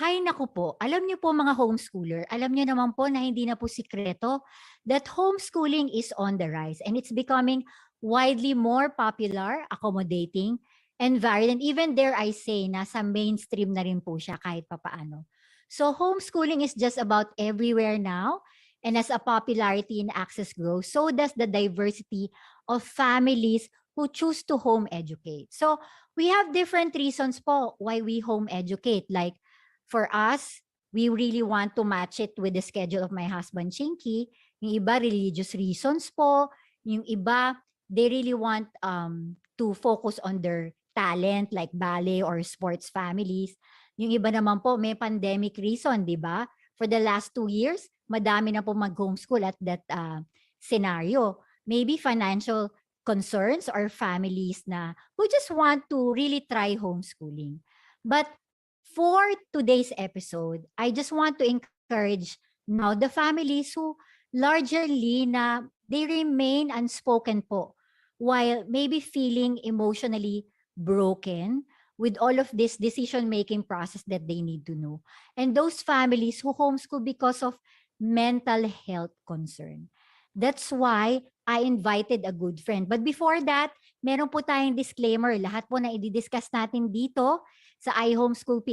Hay naku po, alam niyo po mga homeschooler, alam niyo naman po na hindi na po sikreto that homeschooling is on the rise and it's becoming widely more popular, accommodating, and varied. And even dare I say, nasa mainstream na rin po siya kahit papaano. So homeschooling is just about everywhere now. And as a popularity and access grows, so does the diversity of families who choose to home educate. So we have different reasons po why we home educate. Like for us, we really want to match it with the schedule of my husband, Chinky. Yung iba, religious reasons po. Yung iba, they really want to focus on their talent like ballet or sports families. Yung iba naman po, may pandemic reason, di ba? For the last 2 years, madami na po mag-homeschool at that scenario. Maybe financial concerns or families na who just want to really try homeschooling. But for today's episode, I just want to encourage now the families who largely na they remain unspoken po while maybe feeling emotionally broken with all of this decision-making process that they need to know. And those families who homeschool because of mental health concern. That's why I invited a good friend. But before that, meron po tayong disclaimer. Lahat po na i-discuss natin dito sa ihomeschoolph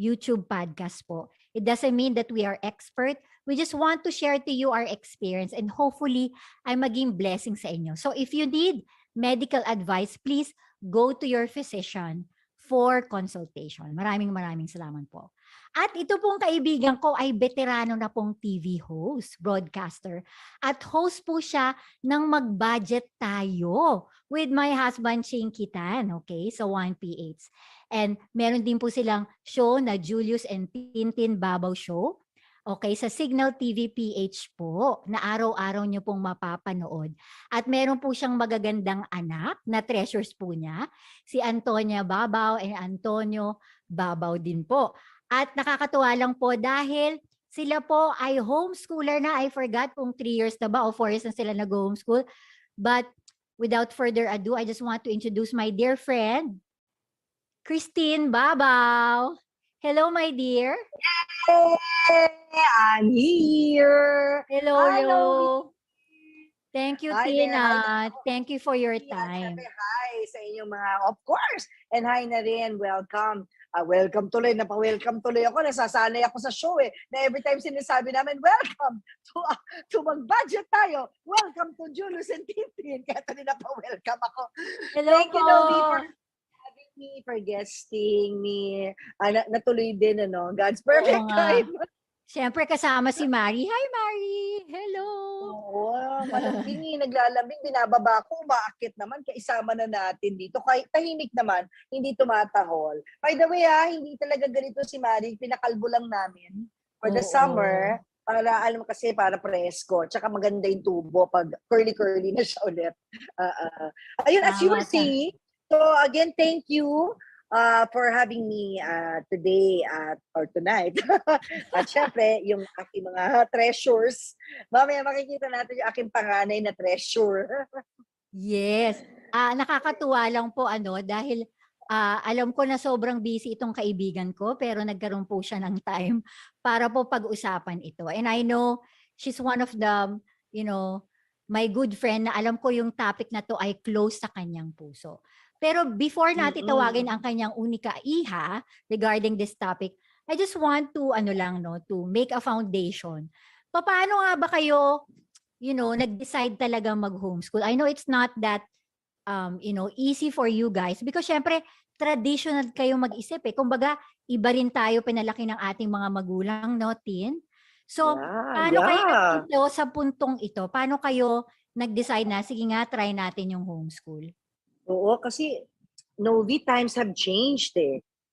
YouTube podcast po. It doesn't mean that we are expert. We just want to share to you our experience and hopefully ay maging blessing sa inyo. So if you need medical advice, please go to your physician for consultation. Maraming salamat po. At ito pong kaibigan ko ay veterano na pong TV host, broadcaster. At host po siya ng Mag-Budget Tayo with my husband, Chinky Tan, okay, sa 1PH. And meron din po silang show na Julius and Tintin Babao Show. Okay, sa Signal TV PH po, na araw-araw nyo pong mapapanood. At meron po siyang magagandang anak na treasures po niya, si Antonia Babao and Antonio Babao din po. At nakakatuwa lang po dahil sila po ay homeschooler na. I forgot kung 3 years na ba o 4 years na sila nag-homeschool. But without further ado, I just want to introduce my dear friend, Christine Babao. Hello, my dear. Hey, I'm here. Hello, Hello. Thank you, Hi there. Tina. Thank you for your Yan, time. syempre, hi sa inyong mga, of course. And hi na rin, welcome. Welcome tuloy, napa-welcome tuloy ako. Nasasanay ako sa show na every time sinasabi namin, welcome to Mag-Budget Tayo. Welcome to Julius and Tintin. Kaya tuloy napa-welcome ako. Hello Thank you, Novi, po. for having me, for guesting me. Natuloy din, God's perfect Oo nga. time. Siyempre kasama si Mari. Hi, Mari. Hello. Oo, malambing naglalambing, binababa ko, umaakit naman, kaya isama na natin dito. Kahit tahimik naman, hindi tumatahol. By the way, hindi talaga ganito si Mari, pinakalbo lang namin for the summer, para alam mo kasi, para presko, tsaka maganda yung tubo pag curly-curly na siya ulit. Ayun, as you were saying, so again, thank you for having me today or tonight. At syempre, yung aking mga treasures. Mamaya makikita natin yung aking panganay na treasure. Yes. Nakakatuwa lang po dahil alam ko na sobrang busy itong kaibigan ko pero nagkaroon po siya ng time para po pag-usapan ito. And I know she's one of the, my good friend na alam ko yung topic na to ay close sa kanyang puso. Pero before natin tawagin ang kanyang unika iha regarding this topic, I just want to to make a foundation. Paano nga ba kayo nag-decide talaga mag-homeschool? I know it's not that easy for you guys because syempre traditional kayo mag-isip Kumbaga, iba rin tayo pinalaki ng ating mga magulang, no, Tin? So, paano kayo nagpunto sa puntong ito? Paano kayo nag-decide na, sige nga, try natin yung homeschool? Oo, kasi Novi, times have changed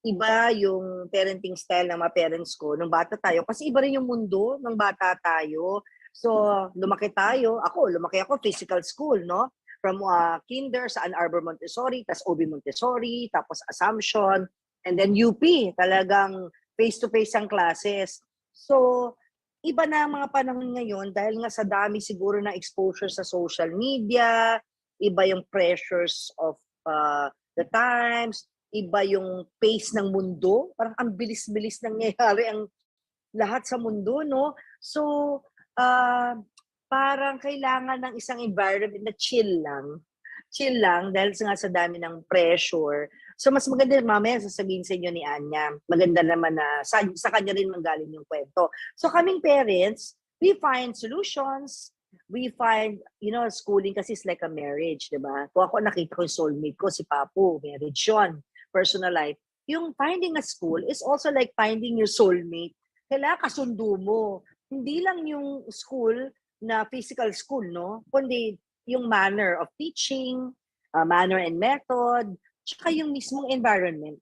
Iba yung parenting style ng mga parents ko nung bata tayo. Kasi iba rin yung mundo ng bata tayo. So, lumaki ako physical school, no? From kinder sa Ann Arbor Montessori, tas OB Montessori, tapos Assumption, and then UP, talagang face-to-face ang classes. So, iba na ang mga panahon ngayon dahil nga sa dami siguro na exposure sa social media, iba yung pressures of the times, iba yung pace ng mundo. Parang ang bilis-bilis nangyayari ang lahat sa mundo, no? So, parang kailangan ng isang environment na chill lang. Chill lang dahil nga sa dami ng pressure. So, mas maganda, mamaya sasabihin sa inyo ni Anya, maganda naman na sa kanya rin manggaling yung kwento. So, kaming parents, we find solutions. We find, schooling kasi is like a marriage, di ba? Kung ako nakita ko yung soulmate ko, si Papu, marriage yun, personal life. Yung finding a school is also like finding your soulmate. Kailangan kasundo mo. Hindi lang yung school na physical school, no? Kundi yung manner of teaching, manner and method, tsaka yung mismong environment.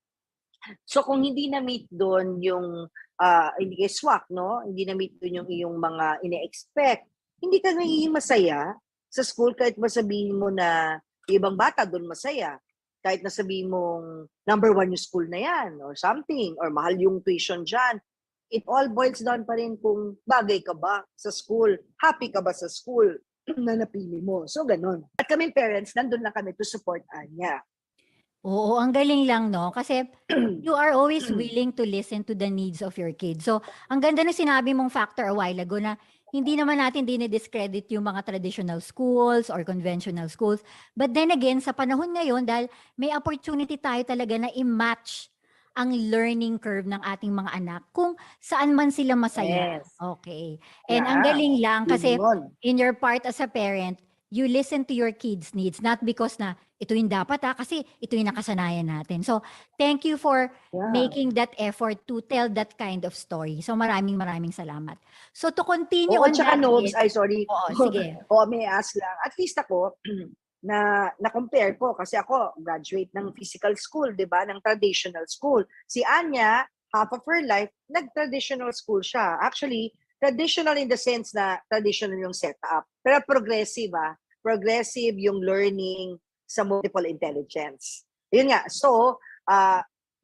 So kung hindi na-meet doon yung, hindi kayo swak, no? Hindi na-meet doon yung iyong mga ine-expect, hindi ka nagiging masaya sa school kahit masabihin mo na ibang bata doon masaya. Kahit nasabihin mong number 1 yung school na yan or something, or mahal yung tuition dyan. It all boils down pa rin kung bagay ka ba sa school, happy ka ba sa school na napili mo. So, ganun. At kami parents, nandun lang kami to support Anya. Oo, ang galing lang, no? Kasi you are always willing to listen to the needs of your kids. So, ang ganda na sinabi mong factor a while ago na hindi naman natin dinidiscredit yung mga traditional schools or conventional schools. But then again, sa panahon ngayon, dahil may opportunity tayo talaga na i-match ang learning curve ng ating mga anak kung saan man sila masaya. Yes. Okay. And ang Yeah. galing lang kasi Yun. in your part as a parent, you listen to your kids' needs, not because na ito yung dapat kasi ito yung nakasanayan natin. So, thank you for making that effort to tell that kind of story. So, maraming salamat. So, to continue Oo, on tsaka that Nobs, list, sorry. oo, sige. Oo, may ask lang. At least ako, na-compare ko kasi ako graduate ng physical school, 'di ba? Ng traditional school. Si Anya, half of her life nag-traditional school siya. Actually, traditional in the sense na traditional yung setup. Pero progressive, progressive yung learning sa multiple intelligence. Yun nga. So,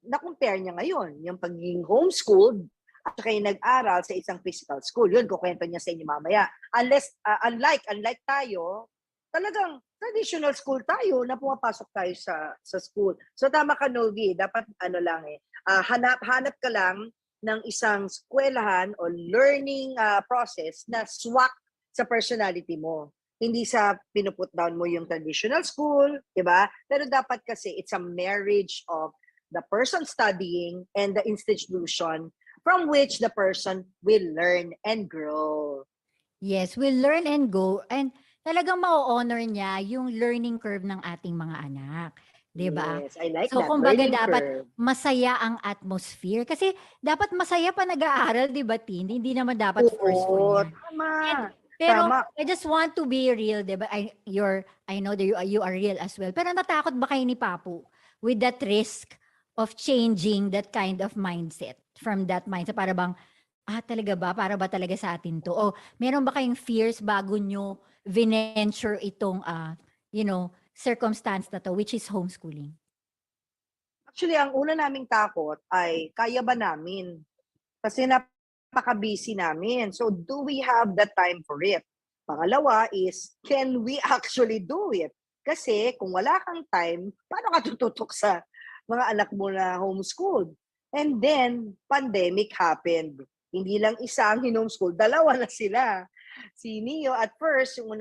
na-compare niya ngayon yung pagiging homeschooled at saka yung nag-aral sa isang physical school. Yun, kukwento niya sa inyo mamaya. Unlike tayo, talagang traditional school tayo na pumapasok tayo sa school. So tama ka, Novi, dapat hanap ka lang ng isang eskwelahan o learning process na swak sa personality mo. Hindi sa pinuput down mo yung traditional school, di ba? Pero dapat kasi it's a marriage of the person studying and the institution from which the person will learn and grow. Yes, we'll learn and go. And talagang ma-honor niya yung learning curve ng ating mga anak. 'Di ba? Yes, I like So, that. kumbaga Learning dapat curve. masaya ang atmosphere. Kasi dapat masaya pa nag-aaral, 'di ba, Tin? Hindi naman dapat forceful Oo, yan. tama. Pero Tama. I just want to be real, 'di ba? I know that you are real as well. Pero natakot ba kayo ni Papu with that risk of changing that kind of mindset from that mindset? Para bang, talaga ba? Para ba talaga sa atin to? O meron ba kayong fears bago nyo venture itong, circumstance na to, which is homeschooling? Actually, ang una naming takot ay kaya ba namin? Kasi napaka-busy namin. So, do we have the time for it? Pangalawa is, can we actually do it? Kasi kung wala kang time, paano ka tututok sa mga anak mo na homeschooled? And then, pandemic happened. Hindi lang isa ang hinomeschool, dalawa na sila. Si Neo at first, yung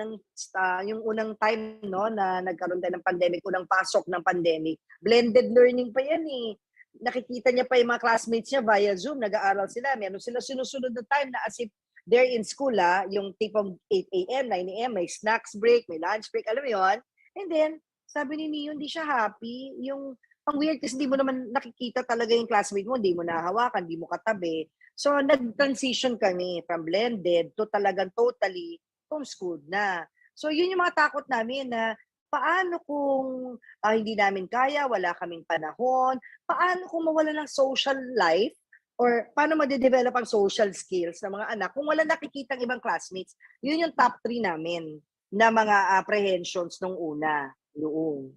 unang time no na nagkaroon tayo ng pandemic, unang pasok ng pandemic, blended learning pa yan eh. Nakikita niya pa yung mga classmates niya via Zoom, nag-aaral sila. Meron sila sinusunod na time na as if they're in school, yung tip of 8 a.m., 9 a.m., may snacks break, may lunch break, alam mo yun? And then, sabi ni Neo, hindi siya happy. Yung, ang weird kasi hindi mo naman nakikita talaga yung classmate mo, hindi mo nahawakan, hindi mo katabi. So, nag-transition kami from blended to talagang totally homeschooled na. So, yun yung mga takot namin na paano kung hindi namin kaya, wala kaming panahon, paano kung mawala ng social life or paano ma-develop ang social skills ng mga anak kung wala nakikita ibang classmates. Yun yung top 3 namin na mga apprehensions nung una. Noon.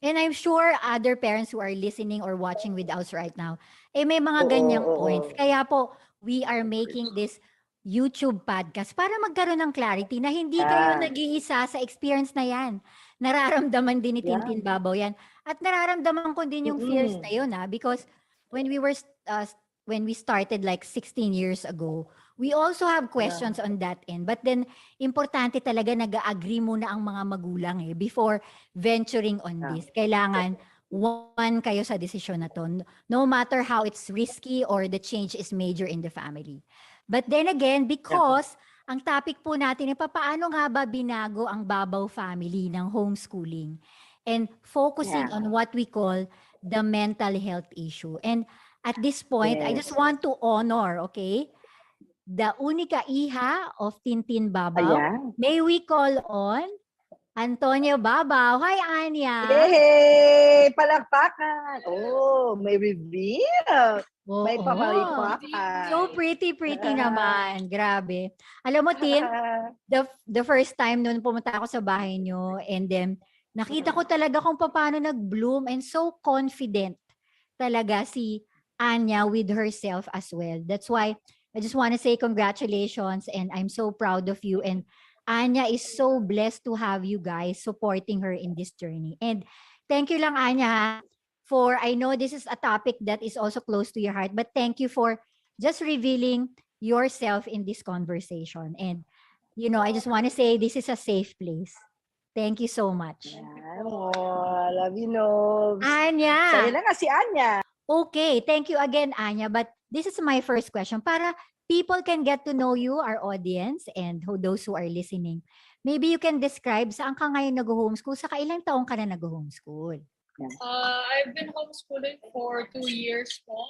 And I'm sure other parents who are listening or watching with us right now, may mga ganyang points. Kaya po, we are making this YouTube podcast para magkaroon ng clarity na hindi kayo nag-iisa sa experience na yan. nararamdaman din ni Yeah. Tintin Babaw yan. At nararamdaman ko din yung fears na yun, because when we started like 16 years ago, we also have questions on that end. But then, importante talaga nag-agree muna ang mga magulang before venturing on this. Kailangan one kayo sa desisyon na to, no matter how it's risky or the change is major in the family. But then again, because ang topic po natin ay paano nga ba binago ang Babao family ng homeschooling and focusing on what we call the mental health issue. And at this point, I just want to honor, the única hija of Tintin Babao. May we call on Antonio Babao. Hi, Anya. Yay! Palakpakan! Oh, may reveal. May pamalipakan. So pretty naman. Grabe. Alam mo, Tin, the first time noon pumunta ako sa bahay nyo, and then nakita ko talaga kung paano nag-bloom and so confident talaga si Anya with herself as well. That's why I just want to say congratulations, and I'm so proud of you. And Anya is so blessed to have you guys supporting her in this journey. And thank you lang, Anya, for, I know this is a topic that is also close to your heart, but thank you for just revealing yourself in this conversation. And, I just want to say this is a safe place. Thank you so much. Love you, Nobs. Anya. Sa'yo na nga si Anya. Okay, thank you again, Anya. But this is my first question. Para people can get to know you, our audience, and those who are listening. Maybe you can describe saan ka ngayon nag-homeschool, saka ilang taong ka na nag-homeschool? I've been homeschooling for 2 years po.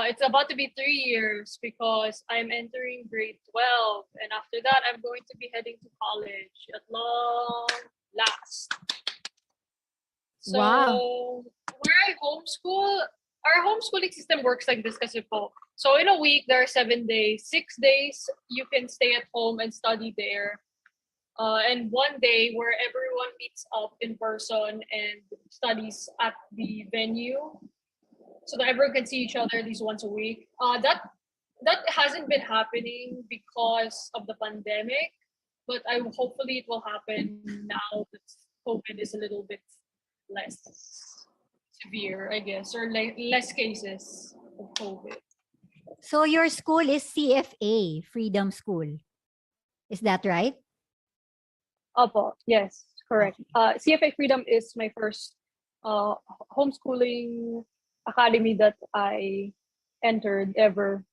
It's about to be 3 years because I'm entering grade 12. And after that, I'm going to be heading to college at long last. So, where I homeschool, our homeschooling system works like this kasi po. So, in a week, there are 7 days. 6 days, you can stay at home and study there. And 1 day where everyone meets up in person and studies at the venue, so that everyone can see each other at least once a week. That hasn't been happening because of the pandemic, but hopefully it will happen now that COVID is a little bit less severe, I guess, or less cases of COVID. So your school is CFA, Freedom School. Is that right? Opo, yes, correct. CFA Freedom is my first homeschooling academy that I entered ever.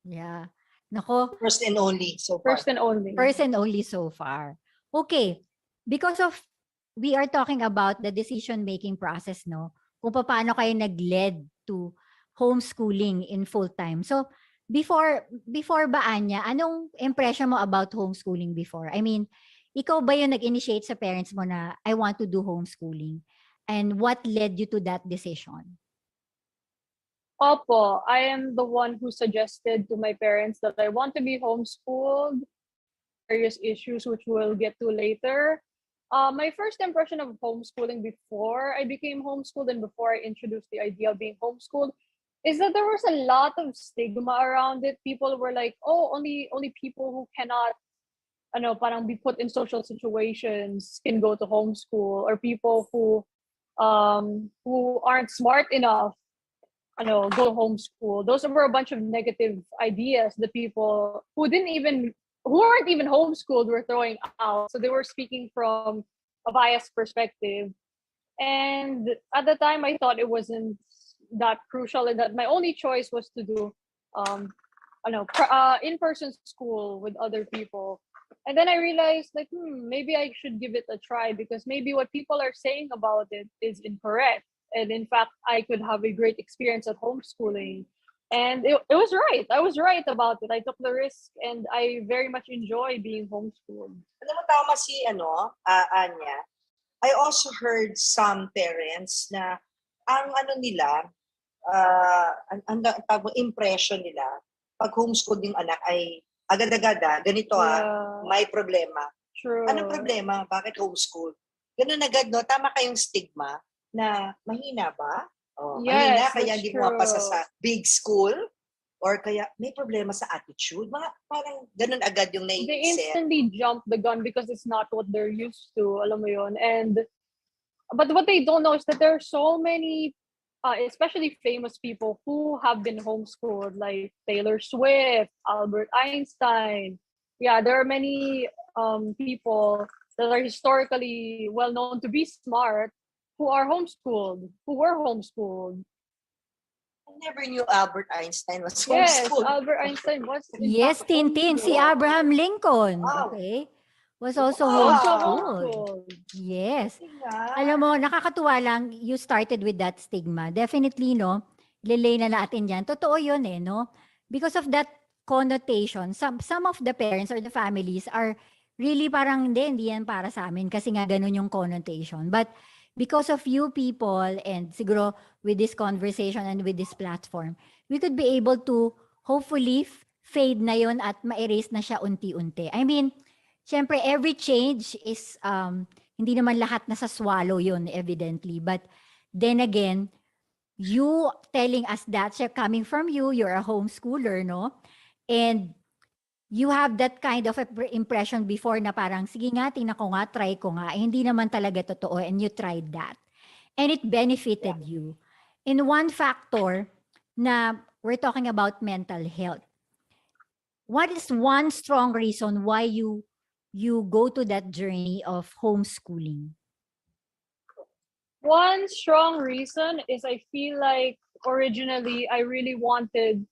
Yeah. Nako. First and only so far. First and only. First and only so far. Okay. Because of, we are talking about the decision-making process, no? Kung paano kayo nag-led to homeschooling in full-time. So, before ba, Anya, anong impression mo about homeschooling before? I mean, ikaw ba yung nag-initiate sa parents mo na I want to do homeschooling? And what led you to that decision? Opo, I am the one who suggested to my parents that I want to be homeschooled. Various issues which we'll get to later. My first impression of homeschooling before I became homeschooled and before I introduced the idea of being homeschooled is that there was a lot of stigma around it. People were like, oh, only people who cannot parang be put in social situations can go to homeschool, or people who aren't smart enough go to homeschool. Those were a bunch of negative ideas that people who weren't even homeschooled were throwing out. So they were speaking from a biased perspective. And at the time, I thought it wasn't that crucial, and that my only choice was to do in-person school with other people. And then I realized, like, maybe I should give it a try, because maybe what people are saying about it is incorrect. And in fact, I could have a great experience at homeschooling. And it was right. I was right about it. I took the risk, and I very much enjoy being homeschooled. Alam mo, tama si Anya. I also heard some parents na ang impression nila pag homeschool yung anak ay agad-agad ganito may problema. True. Anong problema? Bakit homeschool? Ganun agad, no? Tama kayong stigma na mahina ba? Yes, mahina kaya hindi mo mapasa sa big school? or kaya may problema sa attitude. Mga parang ganun agad yung They naiisip. instantly jump the gun because it's not what they're used to. Alam mo yun. But what they don't know is that there are so many, especially famous people who have been homeschooled, like Taylor Swift, Albert Einstein. Yeah, there are many people that are historically well known to be smart who are homeschooled, who were homeschooled. I never knew Albert Einstein was Yes, homeschooled. Albert Einstein was in Yes, fact Tintin, si homeschooled. Abraham Lincoln, Wow. okay, was also Wow. Also homeschooled. homeschooled. Yes. Kasi nga. Alam mo, nakakatuwa lang, you started with that stigma. Definitely, no, lilay na natin yan. Totoo yun eh, no? Because of that connotation, some of the parents or the families are really parang, hindi yan para sa amin kasi nga ganun yung connotation. But because of you people and siguro with this conversation and with this platform, we could be able to hopefully fade na yun at ma-erase na siya unti-unti. I mean, syempre, every change is, hindi naman lahat nasa swallow yun, evidently. But then again, you telling us that, siya coming from you, you're a homeschooler, no? And you have that kind of impression before na parang, sige nga, tingnan ko nga, try ko nga. Hindi naman talaga totoo and you tried that. And it benefited you. And one factor na we're talking about mental health. What is one strong reason why you go to that journey of homeschooling? One strong reason is I feel like originally I really wanted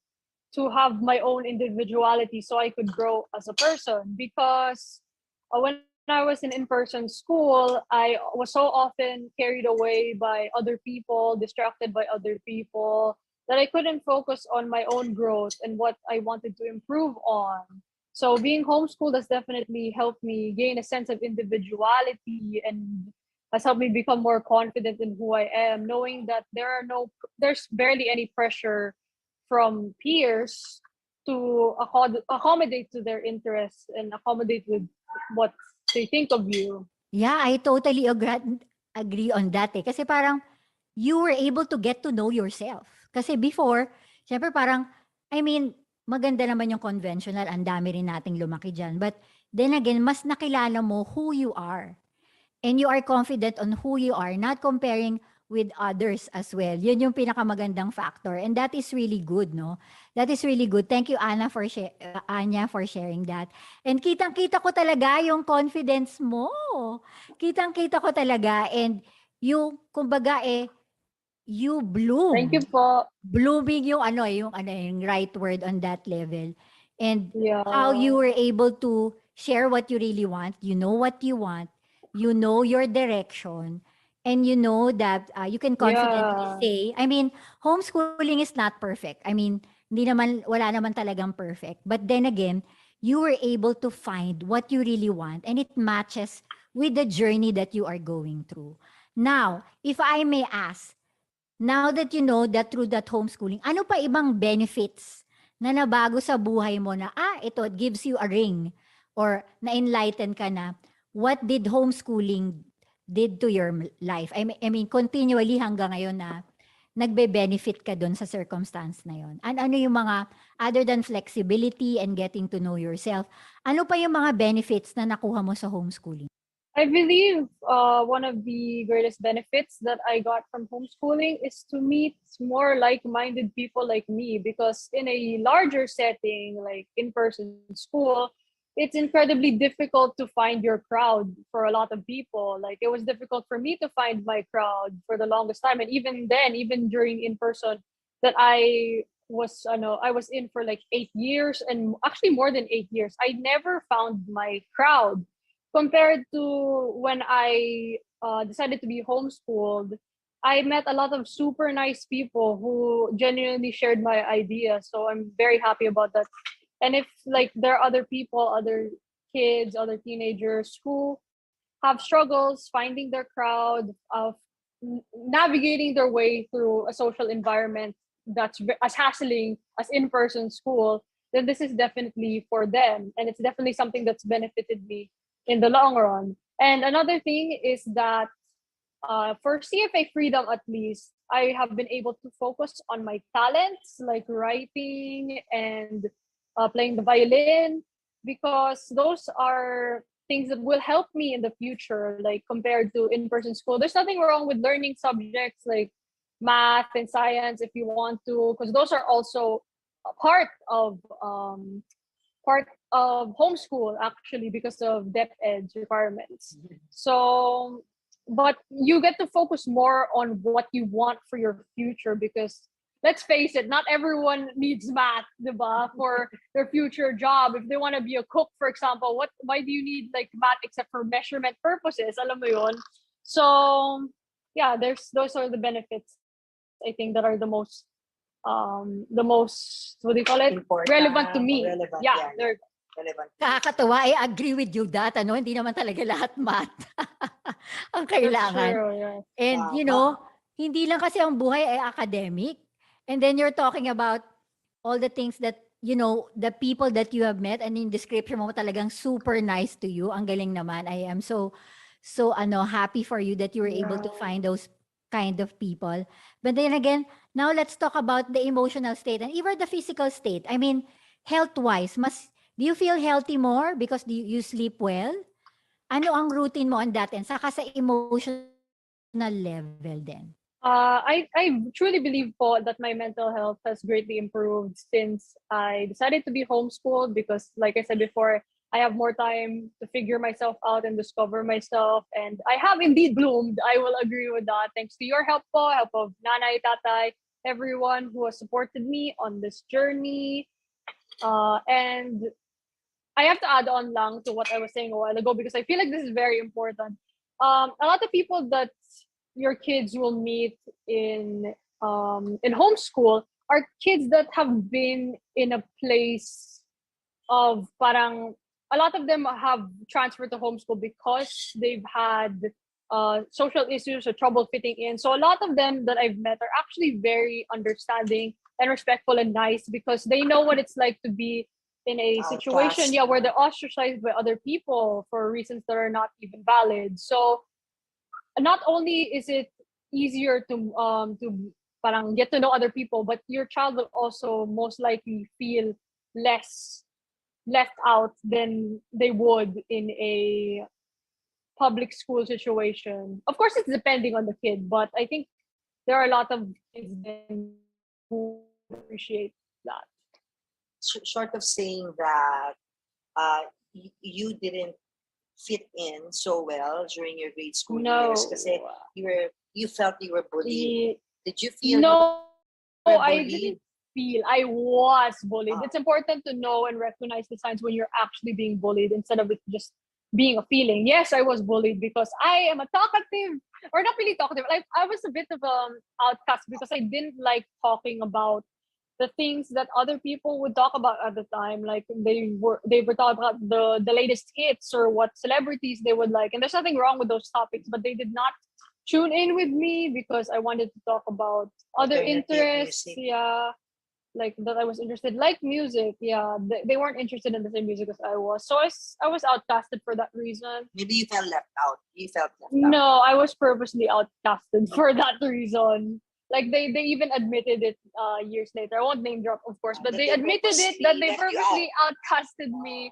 to have my own individuality so I could grow as a person, because when I was in in-person school, I was so often carried away by other people, distracted by other people, that I couldn't focus on my own growth and what I wanted to improve on. So being homeschooled has definitely helped me gain a sense of individuality and has helped me become more confident in who I am, knowing that there's barely any pressure from peers to accommodate to their interests and accommodate with what they think of you. Yeah, I totally agree on that eh. Kasi parang you were able to get to know yourself. Kasi before, syempre parang, I mean, maganda naman yung conventional, ang dami rin nating lumaki dyan. But then again, mas nakilala mo who you are. And you are confident on who you are, not comparing with others as well. Yun yung pinakamagandang factor. And that is really good, no? That is really good. Thank you, Anya, for sharing that. And kitang-kita ko talaga yung confidence mo. Kitang-kita ko talaga. And you, kumbaga you bloom. Thank you po. Blooming yung yung right word on that level. And Yeah. how you were able to share what you really want. You know what you want. You know your direction. And you know that you can confidently say, I mean, homeschooling is not perfect. I mean, wala naman talagang perfect. But then again, you were able to find what you really want and it matches with the journey that you are going through. Now, if I may ask, now that you know that through that homeschooling, ano pa ibang benefits na nabago sa buhay mo na, ito, it gives you a ring or na-enlighten ka na, what did homeschooling did to your life? I mean, continually hanggang ngayon na nagbe-benefit ka doon sa circumstance na yon. Ano yung mga, other than flexibility and getting to know yourself, ano pa yung mga benefits na nakuha mo sa homeschooling? I believe one of the greatest benefits that I got from homeschooling is to meet more like-minded people like me, because in a larger setting, like in-person school, it's incredibly difficult to find your crowd for a lot of people. Like it was difficult for me to find my crowd for the longest time. And even then, even during in-person that I was in for like 8 years, and actually more than 8 years, I never found my crowd. Compared to when I decided to be homeschooled, I met a lot of super nice people who genuinely shared my ideas. So I'm very happy about that. And if like there are other people, other kids, other teenagers who have struggles finding their crowd, of navigating their way through a social environment that's as hassling as in-person school, then this is definitely for them. And it's definitely something that's benefited me in the long run. And another thing is that for CFA freedom, at least, I have been able to focus on my talents like writing and playing the violin, because those are things that will help me in the future, like compared to in-person school. There's nothing wrong with learning subjects like math and science if you want to, because those are also a part of homeschool actually, because of depth edge requirements. So, but you get to focus more on what you want for your future, because let's face it, not everyone needs math, diba, for their future job. If they want to be a cook, for example, why do you need like math except for measurement purposes? Alam mo yun? So, yeah, those are the benefits, I think, that are the most, what do you call it? Important. Relevant to me. Relevant, Yeah, yeah. they're Relevant. Nakakatawa, I agree with you that, hindi naman talaga lahat math ang that's kailangan. true. Yeah. And you know, hindi lang kasi ang buhay ay academic. And then you're talking about all the things that, you know, the people that you have met, and in description mo talagang super nice to you. Ang galing naman. I am so happy for you that you were able to find those kind of people. But then again, now let's talk about the emotional state and even the physical state. I mean, health-wise, do you feel healthy more because you sleep well? Ano ang routine mo on that end? Saka sa emotional level din. I truly believe po that my mental health has greatly improved since I decided to be homeschooled, because like I said before, I have more time to figure myself out and discover myself, and I have indeed bloomed. I will agree with that. Thanks to your help po, help of nanay, tatay, everyone who has supported me on this journey. And I have to add on lang to what I was saying a while ago, because I feel like this is very important. A lot of people that your kids will meet in homeschool are kids that have been in a place of parang, a lot of them have transferred to homeschool because they've had social issues or trouble fitting in. So a lot of them that I've met are actually very understanding and respectful and nice, because they know what it's like to be in a situation, where they're ostracized by other people for reasons that are not even valid. So not only is it easier to parang get to know other people, but your child will also most likely feel less left out than they would in a public school situation. Of course, it's depending on the kid, but I think there are a lot of kids who appreciate that. Short of saying that you didn't fit in so well during your grade school years, kasi you felt you were bullied. Did you feel no, you were I bullied? didn't feel I was bullied. It's important to know and recognize the signs when you're actually being bullied, instead of it just being a feeling. Yes, I was bullied because I am a talkative, or not really talkative. Like, I was a bit of outcast because I didn't like talking about the things that other people would talk about at the time. Like, they were talking about the latest hits or what celebrities they would like. And there's nothing wrong with those topics, but they did not tune in with me because I wanted to talk about other interests. Music. Yeah. Like, that I was interested, like music. Yeah. They weren't interested in the same music as I was. So I was outcasted for that reason. Maybe you felt left out. You felt left out. No, I was purposely outcasted for that reason. Like, they even admitted it years later. I won't name drop, of course, but they admitted it that they purposely outcasted me.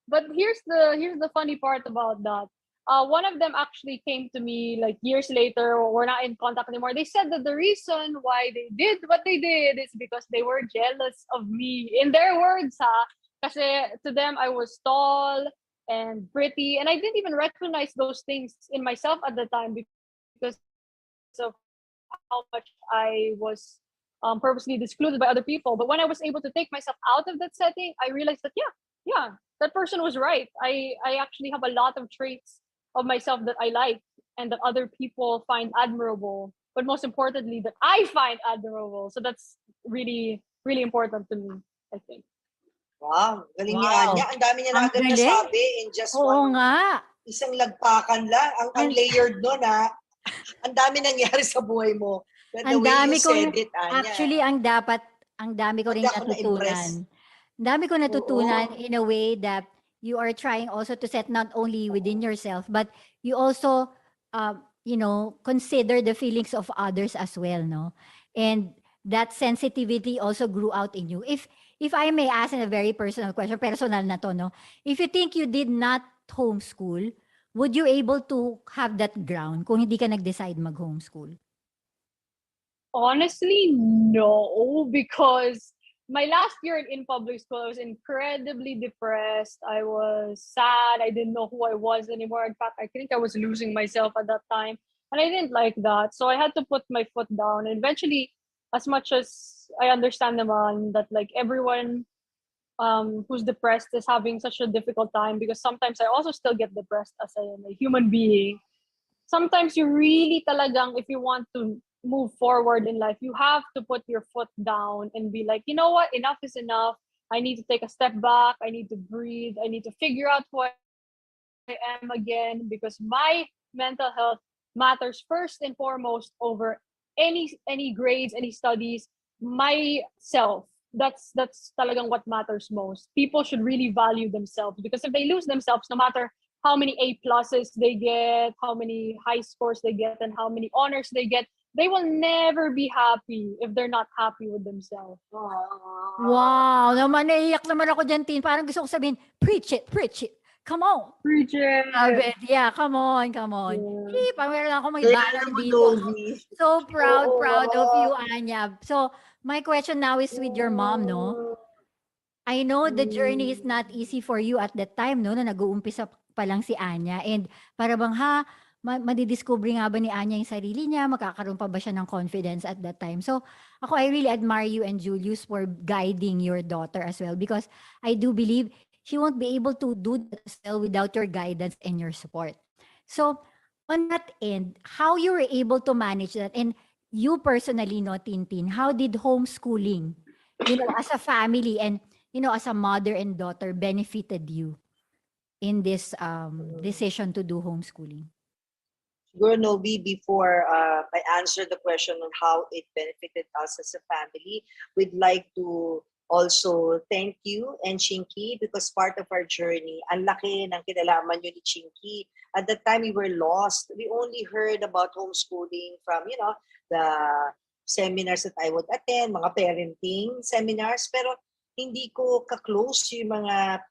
But here's the funny part about that. One of them actually came to me like years later. We're not in contact anymore. They said that the reason why they did what they did is because they were jealous of me. In their words, ha. Kasi to them, I was tall and pretty, and I didn't even recognize those things in myself at the time because of how much I was purposely excluded by other people. But when I was able to take myself out of that setting, I realized that yeah, that person was right. I actually have a lot of traits of myself that I like and that other people find admirable. But most importantly, that I find admirable. So that's really, really important to me, I think. Wow, galing ni Anya. Ang dami niya na agad nasabi in just isang lagpakan lang. Ang layered nun, ha. Ang dami nangyari sa buhay mo. Ang dami ko, actually, ang dami ko rin natutunan. Ang dami ko natutunan in a way that you are trying also to set not only within yourself, but you also consider the feelings of others as well, no? And that sensitivity also grew out in you. If I may ask in a very personal question, personal na to, no? If you think you did not homeschool, would you able to have that ground kung hindi ka nag-decide mag-homeschool? Honestly, no, because my last year in public school, I was incredibly depressed. I was sad. I didn't know who I was anymore. In fact, I think I was losing myself at that time. And I didn't like that. So I had to put my foot down. And eventually, as much as I understand naman that like everyone who's depressed is having such a difficult time, because sometimes I also still get depressed as a human being. Sometimes you really talagang, if you want to move forward in life, you have to put your foot down and be like, you know what, enough is enough. I need to take a step back. I need to breathe. I need to figure out who I am again, because my mental health matters first and foremost over any grades, any studies. Myself, that's talagang what matters most. People should really value themselves, because if they lose themselves, no matter how many A pluses they get, how many high scores they get, and how many honors they get, they will never be happy if they're not happy with themselves. Wow, naman naiiyak naman ako diyan, Tin. Parang gusto ko sabihin, preach it, preach it. Come on. Preach it. Yeah, come on, come on. Yeah. Parang meron ako may Kaya banner alam mo, dito. Novi. So proud of Oo. you, Anya. So, my question now is with your mom, no? I know the journey is not easy for you at that time, no? Na nag-uumpisa pa lang si Anya. And para bang madidiscover nga ba ni Anya yung sarili niya? Magkakaroon pa ba siya ng confidence at that time? So, ako, I really admire you and Julius for guiding your daughter as well, because I do believe she won't be able to do that as well without your guidance and your support. So, on that end, how you were able to manage that? And you personally, no, Tintin, how did homeschooling, as a family and, as a mother and daughter benefited you in this decision to do homeschooling? Siguro, Novi, before I answer the question on how it benefited us as a family, we'd like to also thank you and Chinky, because part of our journey, ang laki ng kinalaman nyo ni Chinky. At that time, we were lost. We only heard about homeschooling from, the seminars that I would attend, mga parenting seminars, pero hindi ko ka-close yung mga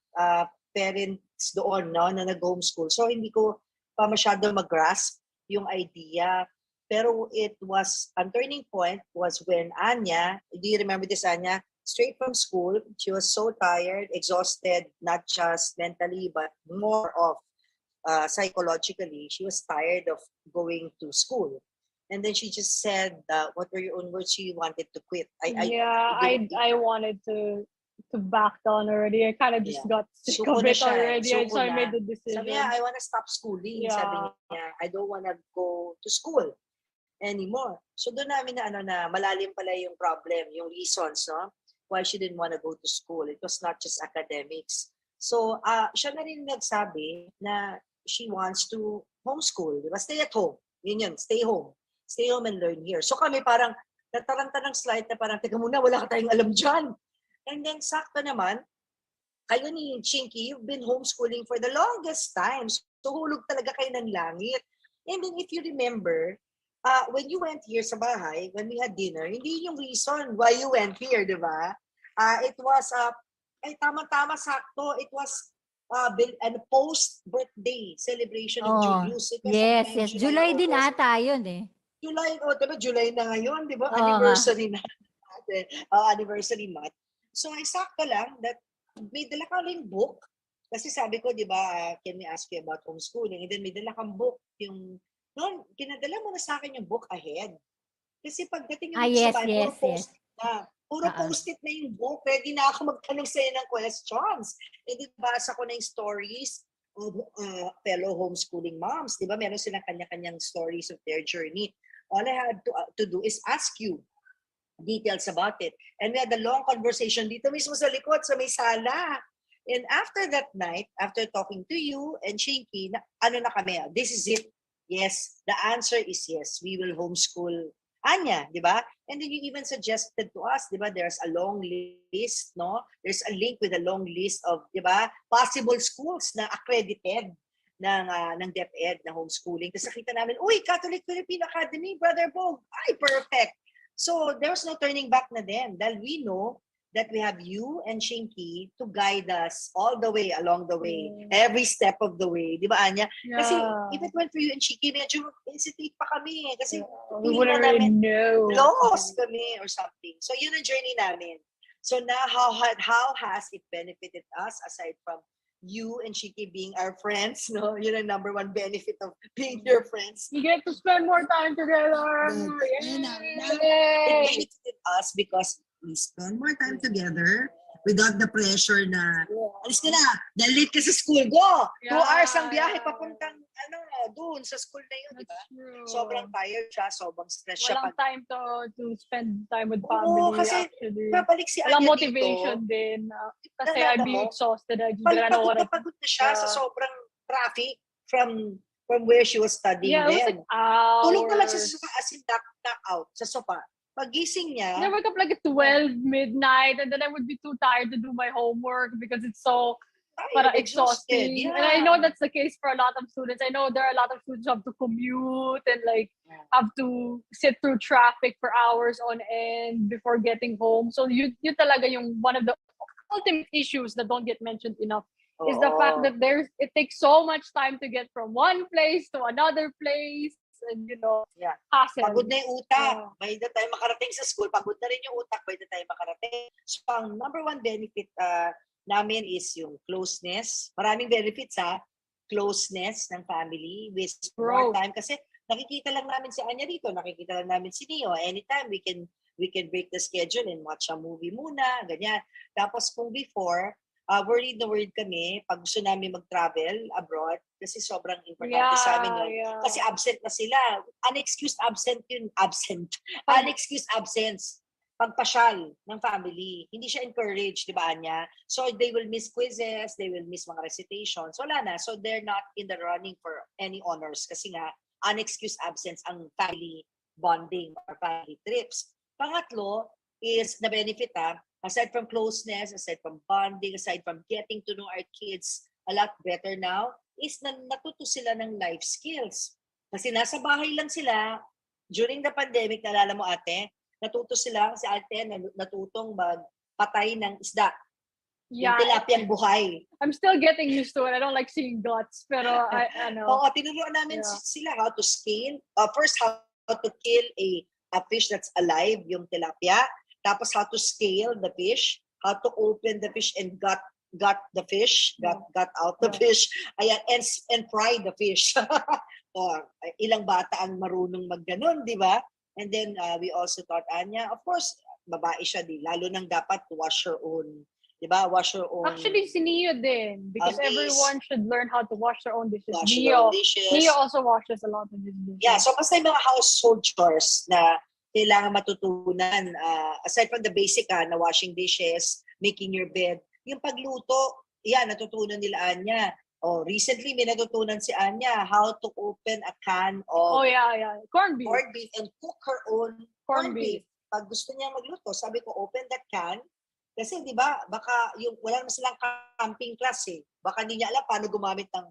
parents doon, no, na nag-homeschool. So, hindi ko pa masyado mag-grasp yung idea. Pero it was, a turning point was when Anya, do you remember this, Anya? Straight from school, she was so tired, exhausted, not just mentally, but more of psychologically. She was tired of going to school. And then she just said, what were your own words? She wanted to quit. I wanted to back down already. I kind of just got sick of it already. So I made the decision. Sabi niya, I want to stop schooling. Yeah. Sabi niya, I don't want to go to school anymore. So doon namin na malalim pala yung problem, yung reasons, no? Why she didn't want to go to school. It was not just academics. So siya na rin nagsabi na she wants to homeschool. Diba? Stay at home. Yun, stay home. Stay home and learn here. So kami parang nataranta ng slide na parang, teka muna, wala ka tayong alam dyan. And then sakto naman, kayo ni Chinky, you've been homeschooling for the longest time. So hulog talaga kayo ng langit. And then if you remember, when you went here sa bahay, when we had dinner, hindi yung reason why you went here, di ba? It was, tama-tama sakto, it was a post-birthday celebration of Julius. Yes. July din ata yun eh. July, diba? July na ngayon, di ba? Anniversary natin. Anniversary month. So, sakto lang that may dala ka rin book. Kasi sabi ko, di ba, can we ask you about homeschooling? And then may dala kang book. Noon, kinadala mo na sa akin yung book ahead. Kasi pagdating yung sa bahay, puro post-it na. Puro post-it na yung book. Pwede na ako magtanong sa'yo ng questions. And then, basa ko na yung stories of fellow homeschooling moms. Di ba, meron silang kanya-kanyang stories of their journey. All I had to do is ask you details about it. And we had a long conversation dito mismo sa likod, sa may sala. And after that night, after talking to you and Chinky, na kami, this is it. Yes, the answer is yes. We will homeschool Anya, di ba? And then you even suggested to us, di ba, there's a long list, no? There's a link with a long list of, di ba, possible schools na accredited ng DepEd, na homeschooling. Tapos nakita namin, uy, Catholic Philippine Academy, Brother Bog, ay, perfect. So there was no turning back na din dahil we know that we have you and Shinky to guide us all the way, along the way, every step of the way. Di ba, Anya? Kasi if it went for you and Shinky, medyo hesitate pa kami. Kasi we wouldn't really know. Lost kami or something. So yun ang journey namin. So now, how has it benefited us aside from you and Shiki being our friends? No, yun ang number one benefit of being your friends. You get to spend more time together. It benefited us because we spend more time together without the pressure na, alis ka na, dahil late ka sa school, go! 2 hours ang biyahe papuntang, doon sa school na yun, di ba? Sobrang tired siya, sobrang stress siya. Walang time to spend time with family. Oo, kasi actually. babalik si Anya walang motivation dito. din. Kasi I'm being exhausted. Pagod na siya sa sobrang traffic from where she was studying it was then. like hours. Tulog na lang siya sa sofa, as in knock out sa sofa. Pagising niya, I wake up like at 12 midnight, and then I would be too tired to do my homework because it's so exhausting. Yeah. And I know that's the case for a lot of students. I know there are a lot of students who have to commute and have to sit through traffic for hours on end before getting home. So you talaga yung one of the ultimate issues that don't get mentioned enough is the fact that it takes so much time to get from one place to another place. And hassle. Pagod na yung utak. By the time makarating sa school, pagod na rin yung utak by the time makarating. So, ang number one benefit namin is yung closeness. Maraming benefits closeness ng family with more time. Kasi nakikita lang namin si Anya dito, nakikita lang namin si Neo. Anytime we can break the schedule and watch a movie muna, ganyan. Tapos kung before, worried kami pag gusto namin mag-travel abroad kasi sobrang importante sa amin yun. Kasi absent na sila. Unexcused absent yun. Unexcused absence. Pagpasyal ng family. Hindi siya encouraged, di ba, Anya? So they will miss quizzes, they will miss mga recitations. Wala na. So they're not in the running for any honors kasi nga, unexcused absence ang family bonding or family trips. Pangatlo is na benefit aside from closeness, aside from bonding, aside from getting to know our kids a lot better now, is natuto sila ng life skills. Kasi nasa bahay lang sila, during the pandemic, naalala mo ate, natuto sila, si ate natutong magpatay ng isda. Yung tilapiyang buhay. I'm still getting used to it. I don't like seeing guts, pero I know. Oo, tinuruan namin sila how to scale. First, how to kill a fish that's alive, yung tilapia. Tapos how to scale the fish, how to open the fish and got the fish, got out the fish, ayan, and fry the fish. Ilang bata ang marunong magganon, di ba? And then we also taught Anya, of course, babae siya, lalo nang dapat to wash her own, di ba? Wash her own. Actually, si Neo din, because everyone should learn how to wash their own dishes. Neo also washes a lot of his dishes. Yeah, so basta yung mga household chores na kailangan matutunan. Aside from the basic na washing dishes, making your bed, yung pagluto, natutunan nila Anya. Recently, may natutunan si Anya how to open a can of corned beef and cook her own corned beef. Pag gusto niya magluto, sabi ko, open that can. Kasi di ba, baka wala naman silang camping class Baka hindi niya alam paano gumamit ng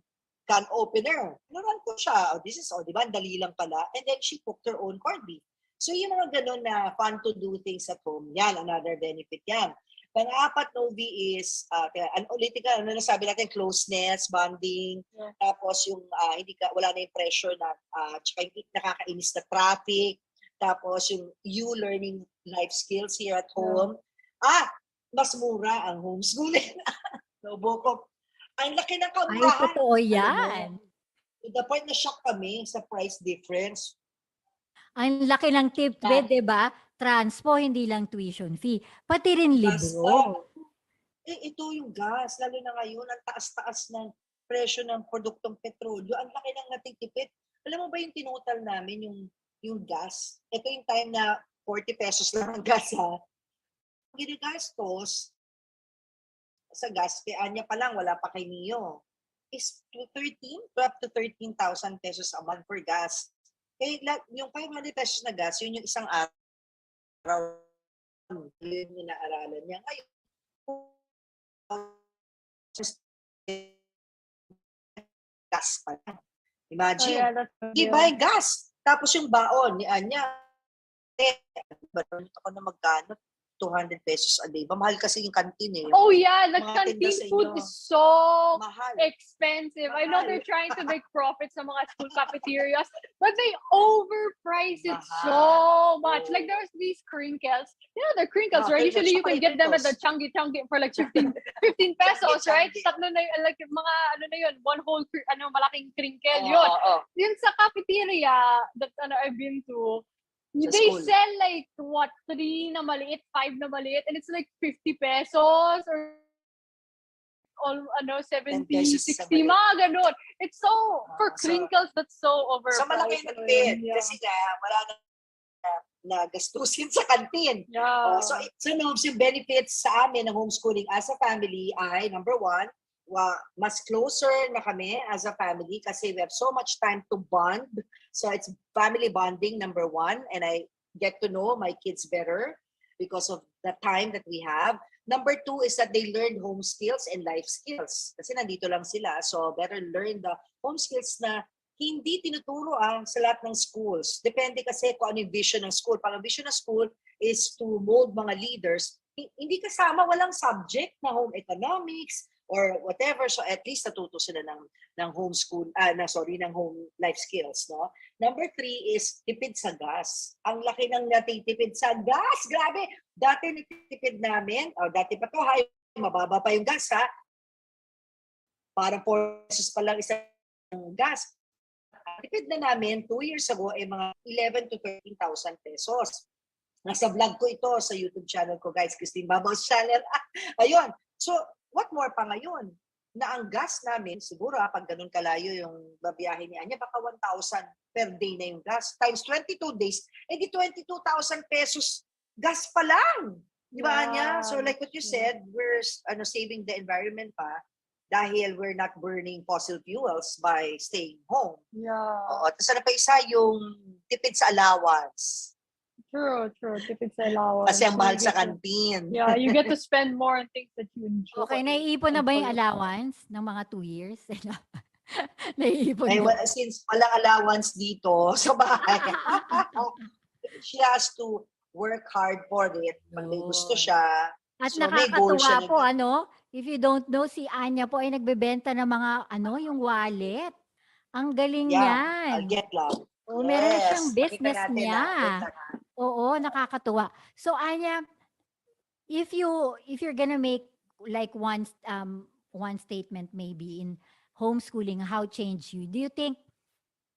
can opener. Nuran ko siya. Di ba, dali lang pala. And then she cooked her own corned beef. So yung mga ganun na fun to do things at home, yan, another benefit yan. Pang-apat, Novi, is, ano nasabi natin, closeness, bonding, tapos yung wala na yung pressure na, tsaka yung nakakainis na traffic, tapos yung you learning life skills here at home. Mas mura ang homeschooling. Bobo. Ang laki ng kamurahan. Ay, totoo yan. To the point na shock kami sa price difference. Ang laki ng tip, di ba? Transpo, hindi lang tuition fee. Pati rin libro. Ito yung gas, lalo na ngayon, ang taas-taas ng presyo ng produktong petrolyo. Ang laki ng natitipid. Alam mo ba yung tinutal namin, yung gas? Ito yung time na 40 pesos lang ang gas, Ginagastos sa gas, kay Anya pa lang, wala pa kay Neo, is 12 to 13,000 pesos a month for gas. Yung 500 pesos na gas, yun yung isang araw. Yun yung inaaralan niya. Ngayon, gas pa lang. Oh, Imagine, yeah, that's good. di ba yung gas? Tapos yung baon ni Anya, ako na magkano? 200 pesos a day. Mahal kasi yung canteen eh. Oh yeah, the Mga tinda canteen sa food inyo. is so Mahal. expensive. I know Mahal. they're trying to make profits sa mga school cafeterias, but they overprice it so much. Like there was these crinkles. You know the crinkles, right? Okay, Usually you can get them at the chocolate Changi for like 15 pesos, right? Changi. Tatlo na like mga ano na yun, one whole malaking crinkle Oo, yun. oo. Yun sa cafeteria that I've been to, Sa they school. sell like what, 3 na maliit, 5 na maliit, and it's like 50 pesos or all 70, 10 pesos sa 60, maliit. mga ganun. It's so, for So, crinkles, that's so overpriced. Sa malaki na din. Kasi nga, wala na gastusin sa kantin. Yeah. So yung benefits sa amin ng homeschooling as a family ay, number one, mas closer na kami as a family kasi we have so much time to bond. So it's family bonding, number one, and I get to know my kids better because of the time that we have. Number two is that they learn home skills and life skills. Kasi nandito lang sila, so better learn the home skills na hindi tinuturo sa lahat ng schools. Depende kasi kung ano yung vision ng school. Pag ang vision ng school is to mold mga leaders, hindi kasama, walang subject na home economics or whatever. So at least natuto sila ng homeschool, ng home life skills. No? Number three is tipid sa gas. Ang laki ng natitipid sa gas. Grabe! Dati natitipid namin, dati pa to, mababa pa yung gas ha. Parang 4 pesos pa lang isang gas. Tipid na namin 2 years ago ay mga 11 to 13,000 pesos. Nasa vlog ko ito sa YouTube channel ko, guys, Christine Babao's channel. Ayun. So, what more pa ngayon? Na ang gas namin, siguro pag ganun kalayo yung babiyahe ni Anya, baka 1,000 per day na yung gas. Times 22 days, di 22,000 pesos gas pa lang. Di ba, Anya? So like what you said, we're saving the environment pa dahil we're not burning fossil fuels by staying home. Yeah. Tapos ano pa isa, yung tipid sa allowance. True. Tipid sa allowance. Kasi ang mahal sa kantin. Yeah, you get to spend more on things that you enjoy. Okay, naiipon na ba yung allowance ng mga 2 years? Naiipon Ay, na. since walang allowance dito sa bahay, she has to work hard for it. Pag may gusto siya. At So, may goal siya nakakatuwa po, if you don't know, si Anya po ay nagbebenta ng mga, yung wallet. Ang galing niyan. I'll get lang. Meron na siyang Makita business natin niya. na. Oo, nakakatuwa. So, Anya, if you're gonna make like one statement maybe in homeschooling, how changed you, do you think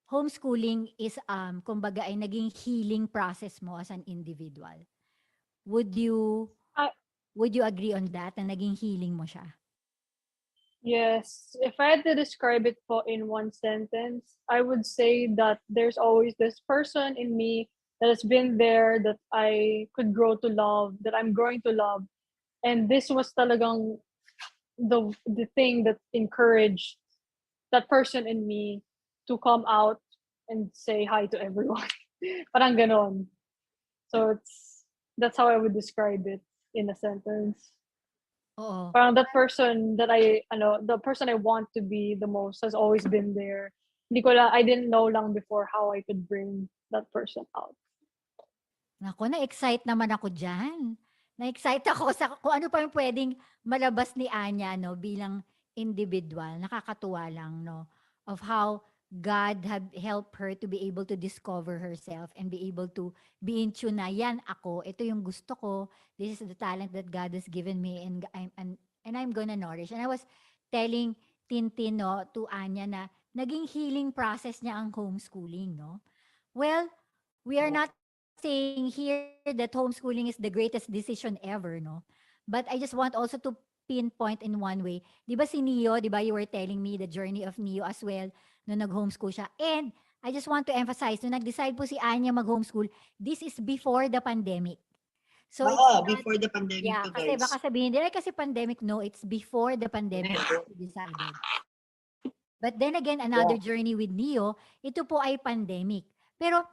homeschooling is kumbaga ay naging healing process mo as an individual? Would you agree on that na naging healing mo siya? Yes. If I had to describe it in one sentence, I would say that there's always this person in me that has been there that I could grow to love, that I'm growing to love. And this was talagang the thing that encouraged that person in me to come out and say hi to everyone. Parang ganon. So that's how I would describe it in a sentence. Oo. Parang that person that the person I want to be the most has always been there. I didn't know lang before how I could bring that person out. Naku, na-excite naman ako dyan. Na-excite ako sa kung ano pa yung pwedeng malabas ni Anya bilang individual. Nakakatuwa lang of how God have helped her to be able to discover herself and be able to be in tune na yan ako. Ito yung gusto ko. This is the talent that God has given me and I'm gonna nourish. And I was telling Tintin to Anya na naging healing process niya ang homeschooling. Well, we are not saying here that homeschooling is the greatest decision ever, but I just want also to pinpoint in one way. Di ba si Neo, di ba you were telling me the journey of Neo as well nung nag-homeschool siya. And I just want to emphasize, nung nag-decide po si Anya mag-homeschool, this is before the pandemic. So before the pandemic to kasi guys. baka sabihin nila kasi pandemic, no, it's before the pandemic she decided. But then again, another journey with Neo, ito po ay pandemic. Pero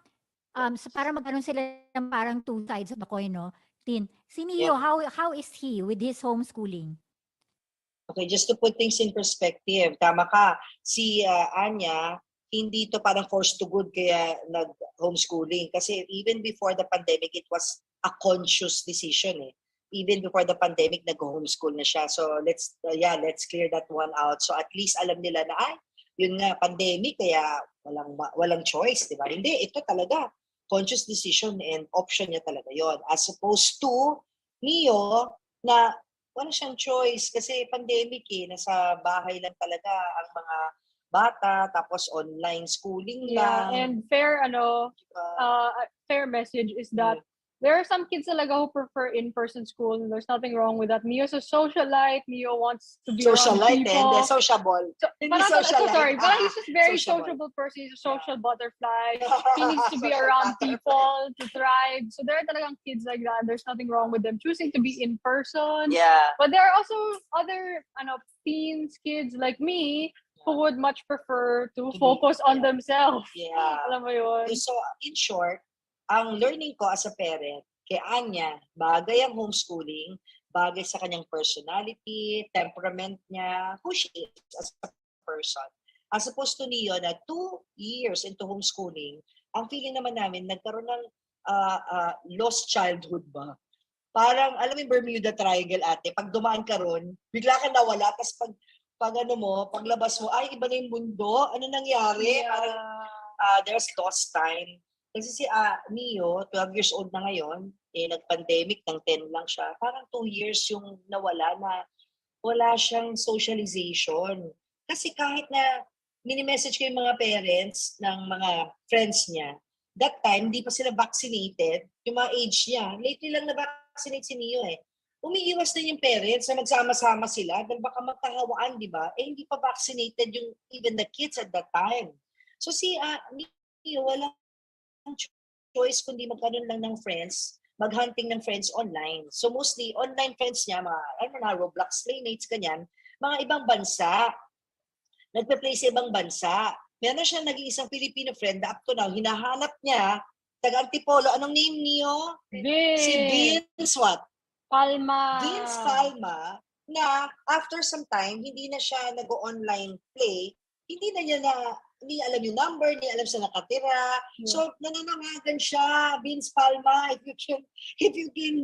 para magkaroon sila ng parang two sides of the coin, Tin. Si Neo, how is he with his homeschooling? Okay, just to put things in perspective, tama ka. Si Anya, hindi to parang forced to good kaya nag-homeschooling. Kasi even before the pandemic, it was a conscious decision eh. Even before the pandemic, nag-homeschool na siya. So let's clear that one out. So at least alam nila na, yun nga, pandemic, kaya walang choice, di ba? Hindi, ito talaga, conscious decision and option niya talaga yon. As opposed to Mio, na wala siyang choice kasi pandemic nasa bahay lang talaga ang mga bata, tapos online schooling Yeah, lang. and fair message is that there are some kids talaga who prefer in-person school, and there's nothing wrong with that. Mio's a socialite. Mio wants to be around people. Hindi, sociable. Hindi socialite. But he's just very sociable. sociable person. He's a social butterfly. He needs to be around people to thrive. So there are talagang kids like that. There's nothing wrong with them choosing to be in person. Yeah. But there are also other teens, kids like me, who would much prefer to focus on themselves. Yeah. Alam mo yun? So, in short, ang learning ko as a parent, kay Anya, bagay ang homeschooling, bagay sa kanyang personality, temperament niya, who she is as a person. As opposed to Neo na 2 years into homeschooling, ang feeling naman namin, nagkaroon ng lost childhood ba? Parang, alam mo yung Bermuda Triangle ate, pag dumaan ka ron, bigla ka nawala, tapos paglabas mo, ay, iba na yung mundo, ano nangyari? Yeah. Parang, there's lost time. Kasi si Mio, 12 years old na ngayon, nag-pandemic, ng 10 lang siya. Parang 2 years yung nawala na wala siyang socialization. Kasi kahit na mini-message ko yung mga parents ng mga friends niya, that time, hindi pa sila vaccinated, yung mga age niya. Lately lang na-vaccinate si Mio umiiwas na yung parents na magsama-sama sila dahil baka magkahawaan, di ba? Hindi pa vaccinated yung even the kids at that time. So si Mio, walang choice kundi magkaroon lang ng friends, maghunting ng friends online. So mostly, online friends niya, mga Roblox playmates, kanyan, mga ibang bansa. Nagpe-play sa ibang bansa. Meron siya nag-iisang Filipino friend na up to now, hinahanap niya, taga-Antipolo. Anong name niyo? Si Vince what? Palma. Vince Palma, na after some time, hindi na siya nag-online play, hindi alam yung number, hindi alam sa nakatira. Yeah. So, nananawagan siya, Vince Palma, if you can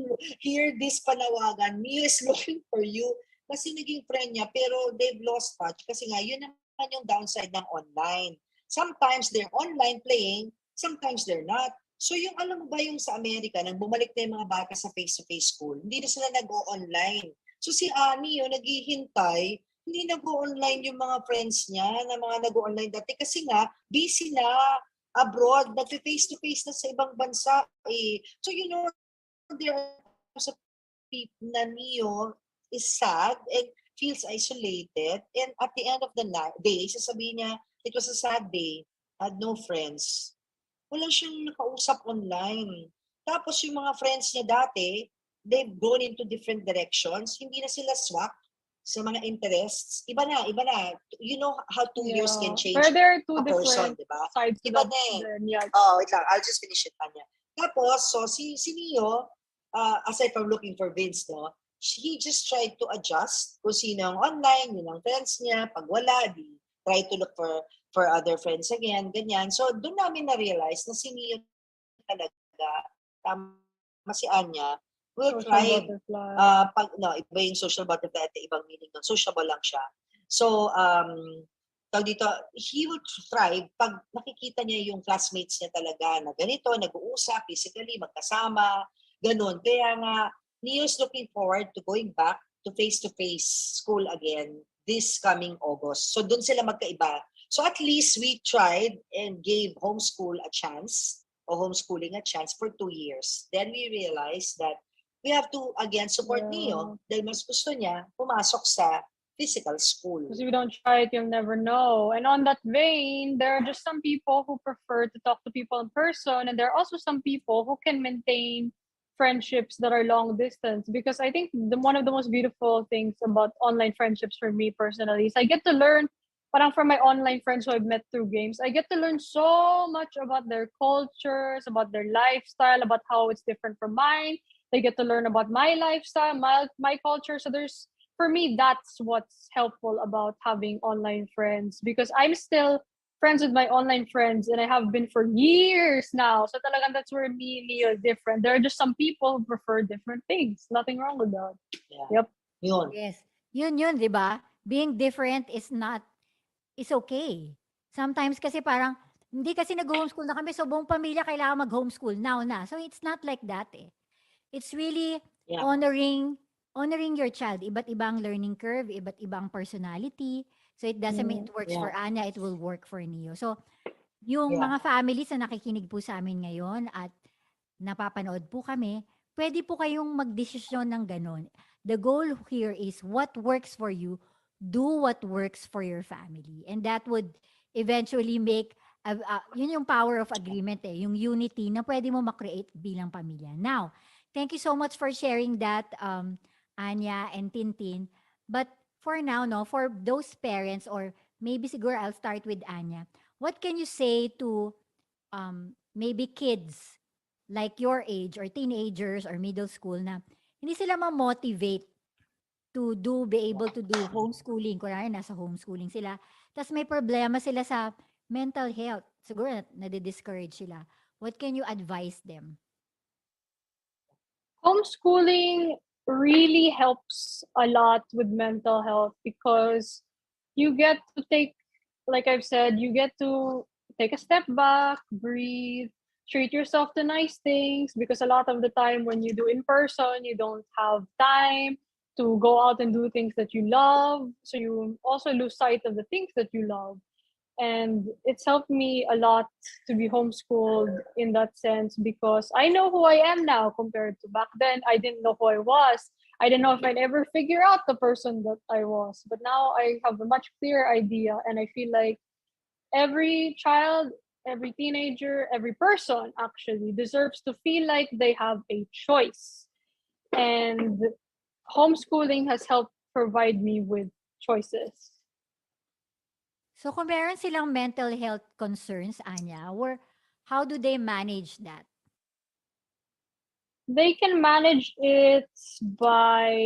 hear this panawagan, Mio is looking for you. Kasi naging friend niya, pero they've lost touch. Kasi nga, yun naman yung downside ng online. Sometimes they're online playing, sometimes they're not. So yung alam mo ba yung sa Amerika, nang bumalik na yung mga bata sa face-to-face school, hindi na sila nag-o-online. So si Annie naghihintay, hindi nag-o-online yung mga friends niya na mga nag-o-online dati kasi nga busy na abroad, nag-face-to-face na sa ibang bansa. So there are some people na Neo is sad and feels isolated, and at the end of the day, sasabihin niya, it was a sad day, had no friends. Wala siyang nakausap online. Tapos yung mga friends niya dati, they've gone into different directions. Hindi na sila swak sa mga interests. Iba na. You know how 2 years can change there are two a person, di ba? Sides Iba na wait lang. I'll just finish it, Tanya. Tapos, so si Neo, aside from looking for Vince, no, he just tried to adjust kung sino ang online, yun ang friends niya. Pag wala, try to look for other friends again, ganyan. So, doon namin na-realize na si Neo talaga, tama si Anya, will thrive. Iba yung social butterfly at ibang meaning nun. Sociable lang siya. So, he will thrive pag nakikita niya yung classmates niya talaga na ganito, nag-uusap, physically, magkasama, ganun. Kaya nga, Neo's looking forward to going back to face-to-face school again this coming August. So, doon sila magkaiba. So at least we tried and gave homeschooling a chance for 2 years. Then we realized that we have to again support Neo dahil mas gusto niya pumasok sa physical school. Because if you don't try it, you'll never know. And on that vein, there are just some people who prefer to talk to people in person, and there are also some people who can maintain friendships that are long distance. Because I think one of the most beautiful things about online friendships for me personally is I get to learn parang from my online friends who I've met through games, I get to learn so much about their cultures, about their lifestyle, about how it's different from mine. They get to learn about my lifestyle, my culture. So there's for me, that's what's helpful about having online friends, because I'm still friends with my online friends and I have been for years now. So talagang that's where me and Leo are different. There are just some people who prefer different things. Nothing wrong with that. Yeah. Yep. Yun. Yes. Yun, di ba? Being different is okay. Sometimes kasi parang, hindi kasi nag-homeschool na kami, so buong pamilya kailangan mag-homeschool now na. So it's not like that eh. It's really Yeah. honoring your child. Iba't ibang learning curve, iba't ibang personality. So it doesn't mean it works for Yeah. Anya, it will work for Neo. So yung Yeah. mga families na nakikinig po sa amin ngayon at napapanood po kami, pwede po kayong magdesisyon ng ganon. The goal here is what works for you, do what works for your family. And that would eventually make, yun yung power of agreement eh, yung unity na pwede mo makreate bilang pamilya. Now, thank you so much for sharing that, Anya and Tintin. But for now, no, for those parents, or maybe siguro I'll start with Anya, what can you say to maybe kids like your age or teenagers or middle school na hindi sila ma-motivate be able to do homeschooling. Kunwari, nasa homeschooling sila. Tapos may problema sila sa mental health. Siguro nade-discourage sila. What can you advise them? Homeschooling really helps a lot with mental health, because you get to take, like I've said, you get to take a step back, breathe, treat yourself to nice things, because a lot of the time when you do in person, you don't have time to go out and do things that you love. So you also lose sight of the things that you love. And it's helped me a lot to be homeschooled in that sense, because I know who I am now compared to back then. I didn't know who I was. I didn't know if I'd ever figure out the person that I was. But now I have a much clearer idea, and I feel like every child, every teenager, every person actually deserves to feel like they have a choice. And homeschooling has helped provide me with choices. So kung meron silang mental health concerns, Anya, how do they manage that? They can manage it by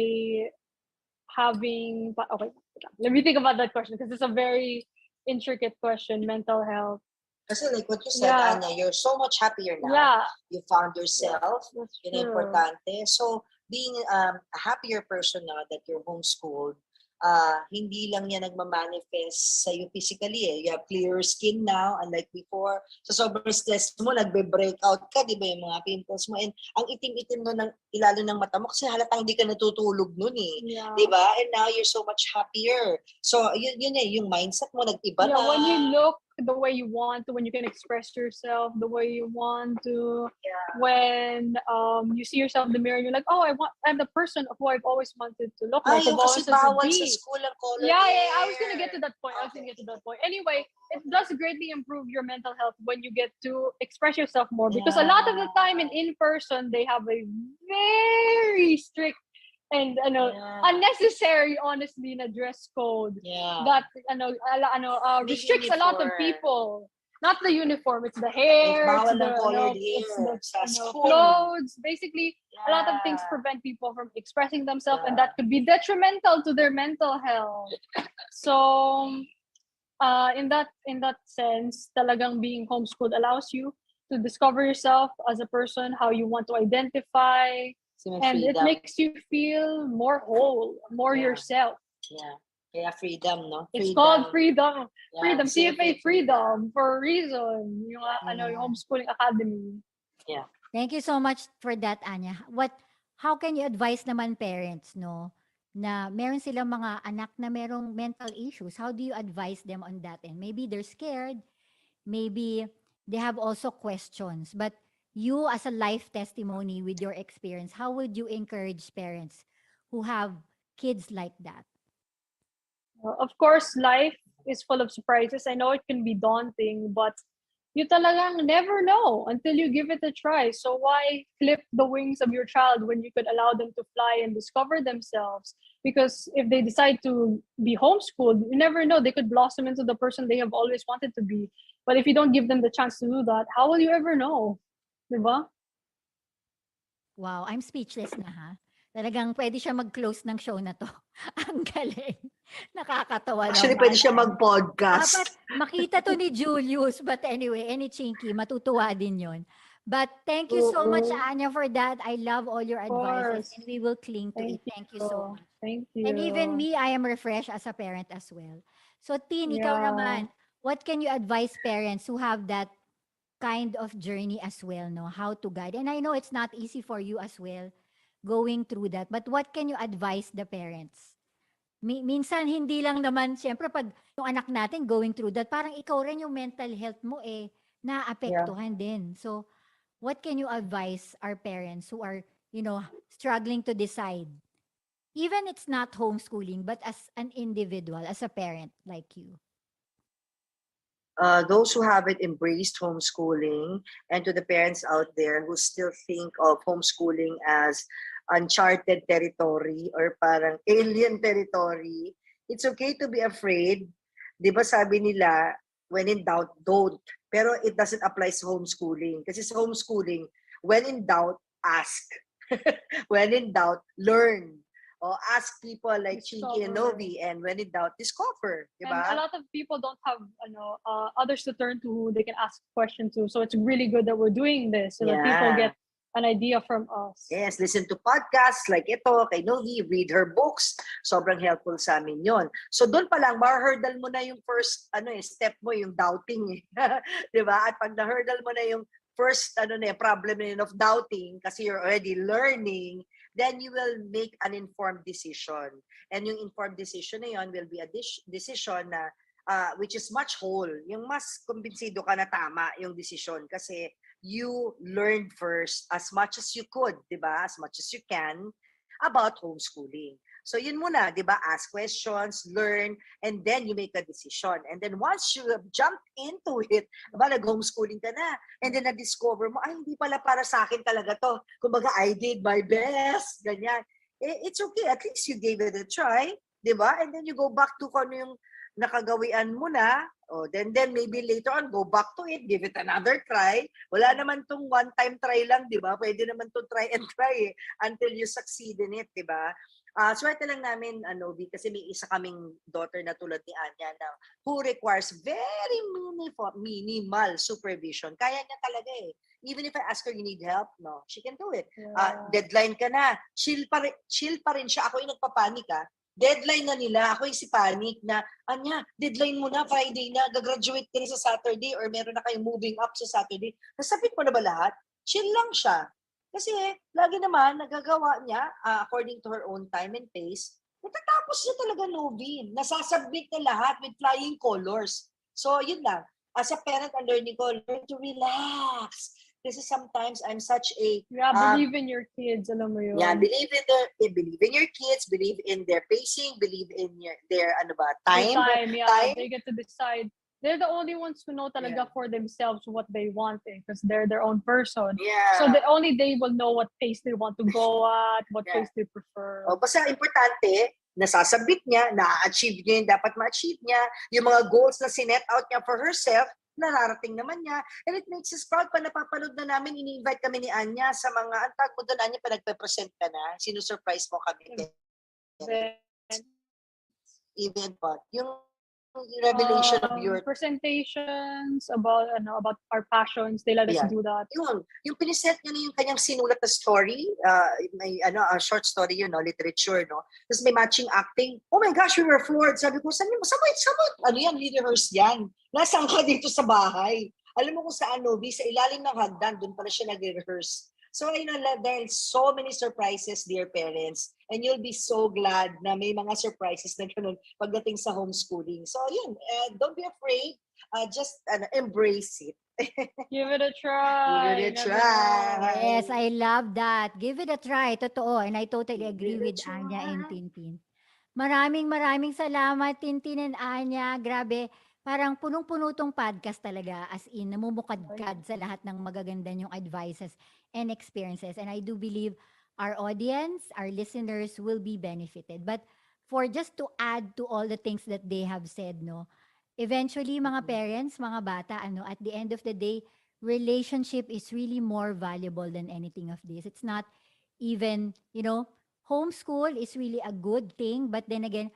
having, okay, let me think about that question, because it's a very intricate question, mental health. Kasi like what you said, Yeah. Anya, you're so much happier now. Yeah, You found yourself. that's Yun ang true. importante. So, being a happier person now that you're homeschooled, hindi lang yan nagmamanifest sa'yo physically eh. You have clearer skin now, unlike before. So, sobrang stress mo, nagbe-breakout ka, di ba, yung mga pimples mo. And ang itim-itim nun ng ilalo ng mata mo kasi halatang hindi ka natutulog nun eh. Yeah. Di ba? And now you're so much happier. So, yun eh, yung mindset mo nag-iba Yeah, na. when you look the way you want to, when you can express yourself the way you want to, when you see yourself in the mirror and you're like, oh, I'm the person who I've always wanted to look like. Yung kasi bawal sa school ang color Yeah, hair. I was gonna get to that point. Anyway, it does greatly improve your mental health when you get to express yourself more, because a lot of the time in person they have a very strict and unnecessary, honestly, na dress code that restricts a lot of people. Not the uniform, it's the hair, it's the clothes. Basically, a lot of things prevent people from expressing themselves, and that could be detrimental to their mental health. So, in that sense, talagang being homeschooled allows you to discover yourself as a person, how you want to identify, and it makes you feel more whole, more yourself. Yeah. Kaya freedom, no? It's called freedom. Yeah, Freedom. CFA freedom for a reason. Yung homeschooling academy. Yeah. Thank you so much for that, Anya. How can you advise naman parents, no, na meron silang mga anak na merong mental issues? How do you advise them on that? And maybe they're scared, maybe they have also questions, but you as a life testimony with your experience, how would you encourage parents who have kids like that? Of course, life is full of surprises. I know it can be daunting, but you talagang never know until you give it a try. So why clip the wings of your child when you could allow them to fly and discover themselves? Because if they decide to be homeschooled, you never know. They could blossom into the person they have always wanted to be. But if you don't give them the chance to do that, how will you ever know? Diba? Wow, I'm speechless na ha. Talagang pwede siya mag-close ng show na 'to. Ang galing. Nakakatawa Actually, pwede siya naman. Dapat mag-podcast. makita 'to ni Julius, but anyway, any Chinky, matutuwa din 'yon. But thank you so much, Oo. Anya, for that. I love all your Of advices and course. we will cling to it. Thank Thank you so you. much. Thank And even you. me, I am refreshed as a parent as well. So, Tin, ikaw Yeah. naman, what can you advise parents who have that kind of journey as well, no? How to guide. And I know it's not easy for you as well going through that. But what can you advise the parents? Minsan hindi lang naman, siyempre pag yung anak natin going through that, parang ikaw rin yung mental health mo Yeah. naapektuhan din. So, what can you advise our parents who are, struggling to decide? Even it's not homeschooling, but as an individual, as a parent like you. Those who haven't embraced homeschooling, and to the parents out there who still think of homeschooling as uncharted territory or parang alien territory, it's okay to be afraid. Di ba sabi nila, when in doubt, don't. Pero it doesn't apply sa homeschooling. Kasi sa homeschooling, when in doubt, ask. When in doubt, learn. O ask people like Chinky and Discover. Novi, and when in doubt, discover. Di And a ba? lot of people don't have others to turn to who they can ask questions to. So it's really good that we're doing this so that people Yeah. get an idea from us. Yes, listen to podcasts like ito, kay Novi, read her books. Sobrang helpful sa amin yon. So doon pa lang, ma-hurdle mo na yung first step mo, yung doubting. 'Di ba? At pag na-hurdle mo na yung first problem na yun of doubting kasi you're already learning, then you will make an informed decision. And yung informed decision na yun will be a decision na which is much whole. Yung mas kumbinsido ka na tama yung decision kasi you learned first as much as you could, di ba? As much as you can about homeschooling. So yun muna, di ba? Ask questions, learn, and then you make a decision. And then once you have jumped into it, diba, nag-homeschooling ka na, and then na-discover mo, ay, hindi pala para sa akin talaga to. Kumbaga, I did my best, ganyan. It's okay, at least you gave it a try, di ba? And then you go back to kung ano yung nakagawian mo na, then maybe later on, go back to it, give it another try. Wala naman tong one-time try lang, di ba? Pwede naman tong try and try until you succeed in it, di ba? Swerte lang namin, Novi, kasi may isa kaming daughter na tulad ni Anya na who requires very minimal supervision. Kaya niya talaga eh. Even if I ask her, you need help? No, she can do it. Yeah. Deadline ka na. Chill pa rin siya. Ako yung nagpapanik Deadline na nila. Ako yung si panic na, Anya, deadline mo na, Friday na, gagraduate ka rin sa Saturday or meron na kayong moving up sa Saturday. Nasabit mo na ba lahat? Chill lang siya. Kasi lagi naman, nagagawa niya according to her own time and pace. Natatapos niya talaga, Novi. Nasasubmit na lahat with flying colors. So, yun lang. As a parent, ang learning ko, learn to relax. Kasi sometimes I'm such a... believe in your kids, alam mo yun. Yeah, believe in your kids, believe in their pacing, believe in their time. They get to decide. They're the only ones who know talaga for themselves what they want because they're their own person. Yeah. So only they will know what pace they want to go at, what pace they prefer. Basta importante, nasasabit niya, na-achieve niya yung dapat ma-achieve niya, yung mga goals na sinet out niya for herself, nararating naman niya. And it makes us proud pa napapanood na namin, ini-invite kami ni Anya sa mga, antag mo doon, Anya, pa nagpe-present ka na, sinusurprise mo kami. Event pa. Yung revelation of your... Presentations about our passions, they let us do that. Yung pinisent niya na yung kanyang sinulat na story, may a short story yun, literature, no? Tapos may matching acting. Oh my gosh, we were floored. Sabi ko, sabot, ano yan, rehearse yan. Nasaan ka dito sa bahay? Alam mo kung saan, Novi, sa ilalim ng hagdan, doon pala siya nag-rehearse. So, there are so many surprises, dear parents, and you'll be so glad na may mga surprises na ganun pagdating sa homeschooling. So, yun, don't be afraid. Just embrace it. Give it a try. Give it a try. Yes, I love that. Give it a try. Totoo. And I totally agree with Anya and Tintin. Maraming salamat, Tintin and Anya. Grabe. Parang punong-puno tong podcast talaga, as in, namumukadkad sa lahat ng magaganda yung advices and experiences. And I do believe our audience, our listeners will be benefited. But for just to add to all the things that they have said, no, eventually, mga parents, mga bata, at the end of the day, relationship is really more valuable than anything of this. It's not even, homeschool is really a good thing, but then again,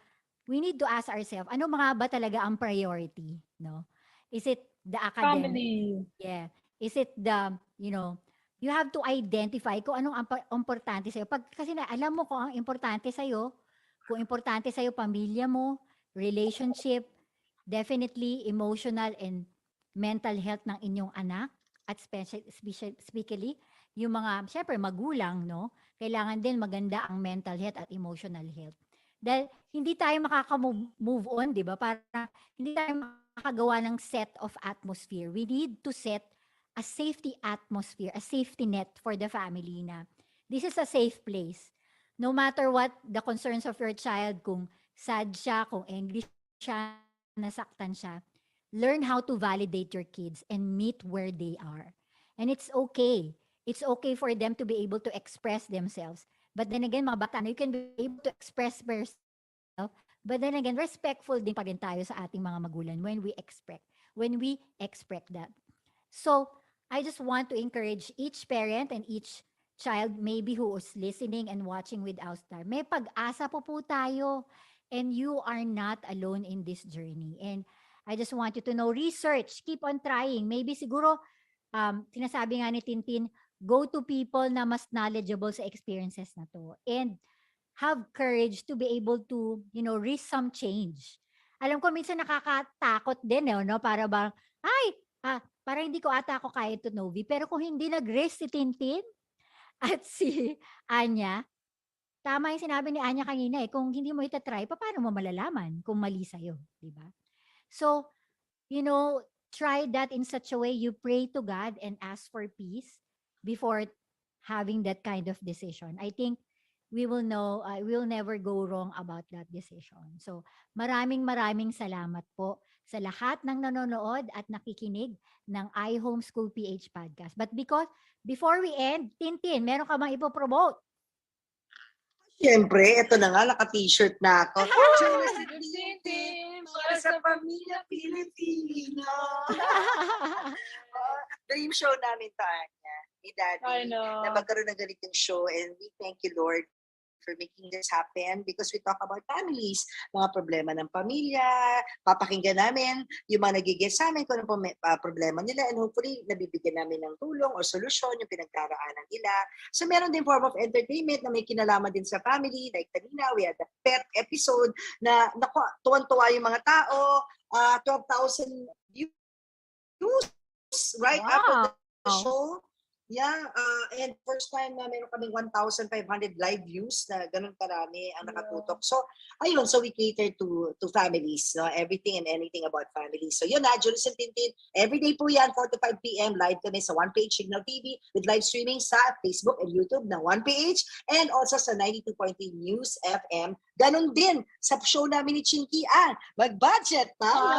we need to ask ourselves, ano mga ba talaga ang priority, no? Is it the academic? Family. Yeah. Is it the, you have to identify kung anong importante sa'yo. Kasi alam mo kung ang importante sa'yo, kung importante sa'yo pamilya mo, relationship, definitely emotional and mental health ng inyong anak, at especially yung mga, syempre magulang, no? Kailangan din maganda ang mental health at emotional health. Dahil hindi tayo makaka-move on, di ba? Para hindi tayo makagawa ng set of atmosphere. We need to set a safety atmosphere, a safety net for the family na this is a safe place. No matter what the concerns of your child, kung sad siya, kung angry siya, nasaktan siya, learn how to validate your kids and meet where they are. And it's okay. It's okay for them to be able to express themselves. But then again, mga bata, you can be able to express yourself. But then again, respectful din pa rin tayo sa ating mga magulang when we expect that. So, I just want to encourage each parent and each child maybe who is listening and watching with Austar. May pag-asa po tayo, and you are not alone in this journey. And I just want you to know, research, keep on trying. Maybe siguro, sinasabi nga ni Tintin, go to people na mas knowledgeable sa experiences na to. And have courage to be able to, risk some change. Alam ko minsan nakakatakot din, no? Para bang, para hindi ko ata ako kaya ito, Novi. Pero kung hindi nag-risk si Tintin at si Anya, tama yung sinabi ni Anya kanina kung hindi mo itatry, paano mo malalaman kung mali sa'yo, di ba? So, try that in such a way you pray to God and ask for peace before having that kind of decision. I think we will know, we'll never go wrong about that decision. So, maraming salamat po sa lahat ng nanonood at nakikinig ng iHomeschool PH podcast. But before we end, Tintin, meron ka bang ipopromote? Siyempre, ito na nga, naka-t-shirt na ako. Tintin, Para sa pamilya Pilipino. Dream show namin to, Anya, ni I Daddy, know. na magkaroon ng ganitong show, and we thank you, Lord, for making this happen because we talk about families, mga problema ng pamilya, papakinggan namin yung mga nagigil sa amin kung ano problema nila, and hopefully nabibigyan namin ng tulong o solusyon yung pinagdaraanan nila. So meron din form of entertainment na may kinalaman din sa family, like kanina we had a pet episode na tuwan-tuwa yung mga tao, 12,000 views right after the show. Yeah, and first time na meron kaming 1,500 live views na ganun karami ang nakatutok. So, ayun, so we cater to families, no? Everything and anything about families. So, yun na, Julius and Tintin, everyday po yan, 4 to 5 p.m. live kami sa 1PH Signal TV with live streaming sa Facebook and YouTube na 1PH and also sa 92.3 News FM. Ganun din sa show namin ni Chinky Ann. Mag-budget tayo!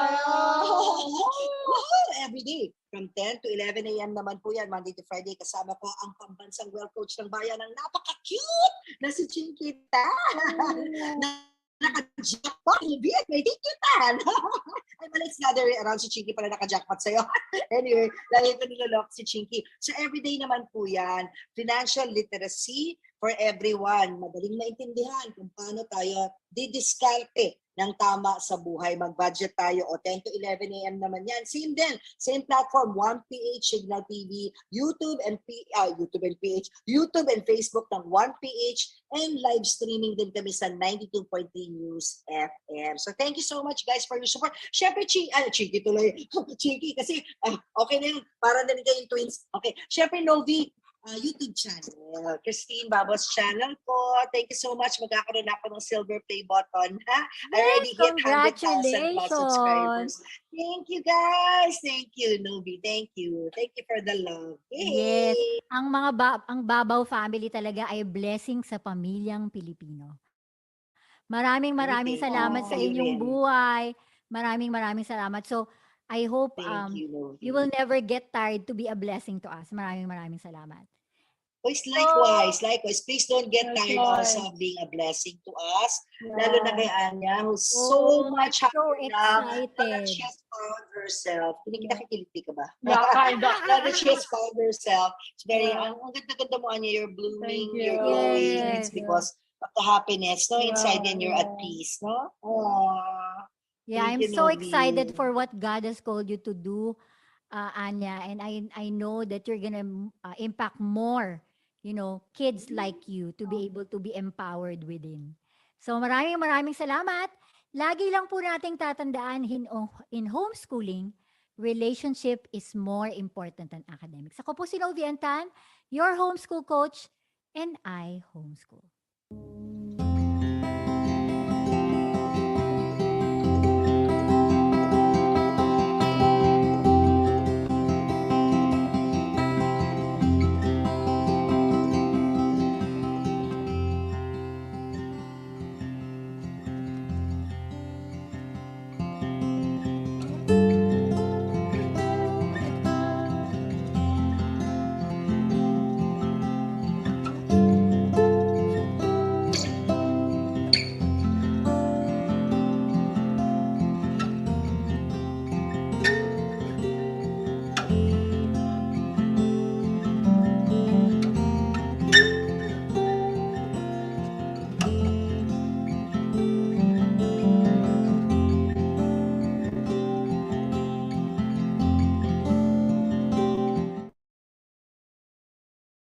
Everyday. From 10 to 11 a.m. naman po yan, Monday to Friday. Kasama ko ang pambansang well coach ng bayan ng napaka-cute na si Chinkita. Naka-jackpot. May tikitan. Ay, mali, it's the other way around. Si Chinky pala naka-jackpot sa'yo. Anyway, lagi ko nilalok si Chinky. So everyday naman po yan. Financial literacy for everyone. Madaling maintindihan kung paano tayo didiskarte ng tama sa buhay. Mag-budget tayo o 10 to 11 a.m. naman yan. Same din. Same platform. 1PH Signal TV, YouTube and Facebook ng 1PH and live streaming din kami sa 92.3 News FM. So thank you so much guys for your support. Syempre, Chinky tuloy. Chinky kasi okay na yun. Para na rin kayong twins. Okay. Syempre, Novi, YouTube channel. Christine Babo's channel po. Thank you so much. Magkakaroon ako ng silver play button. Ha? I already hit 100,000 plus subscribers. Thank you guys. Thank you, Novi. Thank you. Thank you for the love. Yay! Yes. Ang Babao family talaga ay blessing sa pamilyang Pilipino. Maraming salamat sa inyong buhay. Maraming salamat. So, I hope you will never get tired to be a blessing to us. Maraming salamat. Likewise. Please don't get tired also of being a blessing to us. Yeah. Lalo na kay Anya, who's so much happy now. That she has found herself. Nakikiliti ka ba? Yeah, kind of. That she has found herself. It's very, ang ganda mo, Anya, you're blooming, you're glowing. It's because of the happiness, no? Inside and you're at Yeah. peace, no? Aww. Yeah, I'm Thank you, so excited Novi. for what God has called you to do, Anya, and I know that you're gonna impact more, kids like you to be able to be empowered within. So maraming maraming salamat. Lagi lang po nating tatandaan in homeschooling, relationship is more important than academics. Ako po si Novi Antan, your homeschool coach, and I homeschool.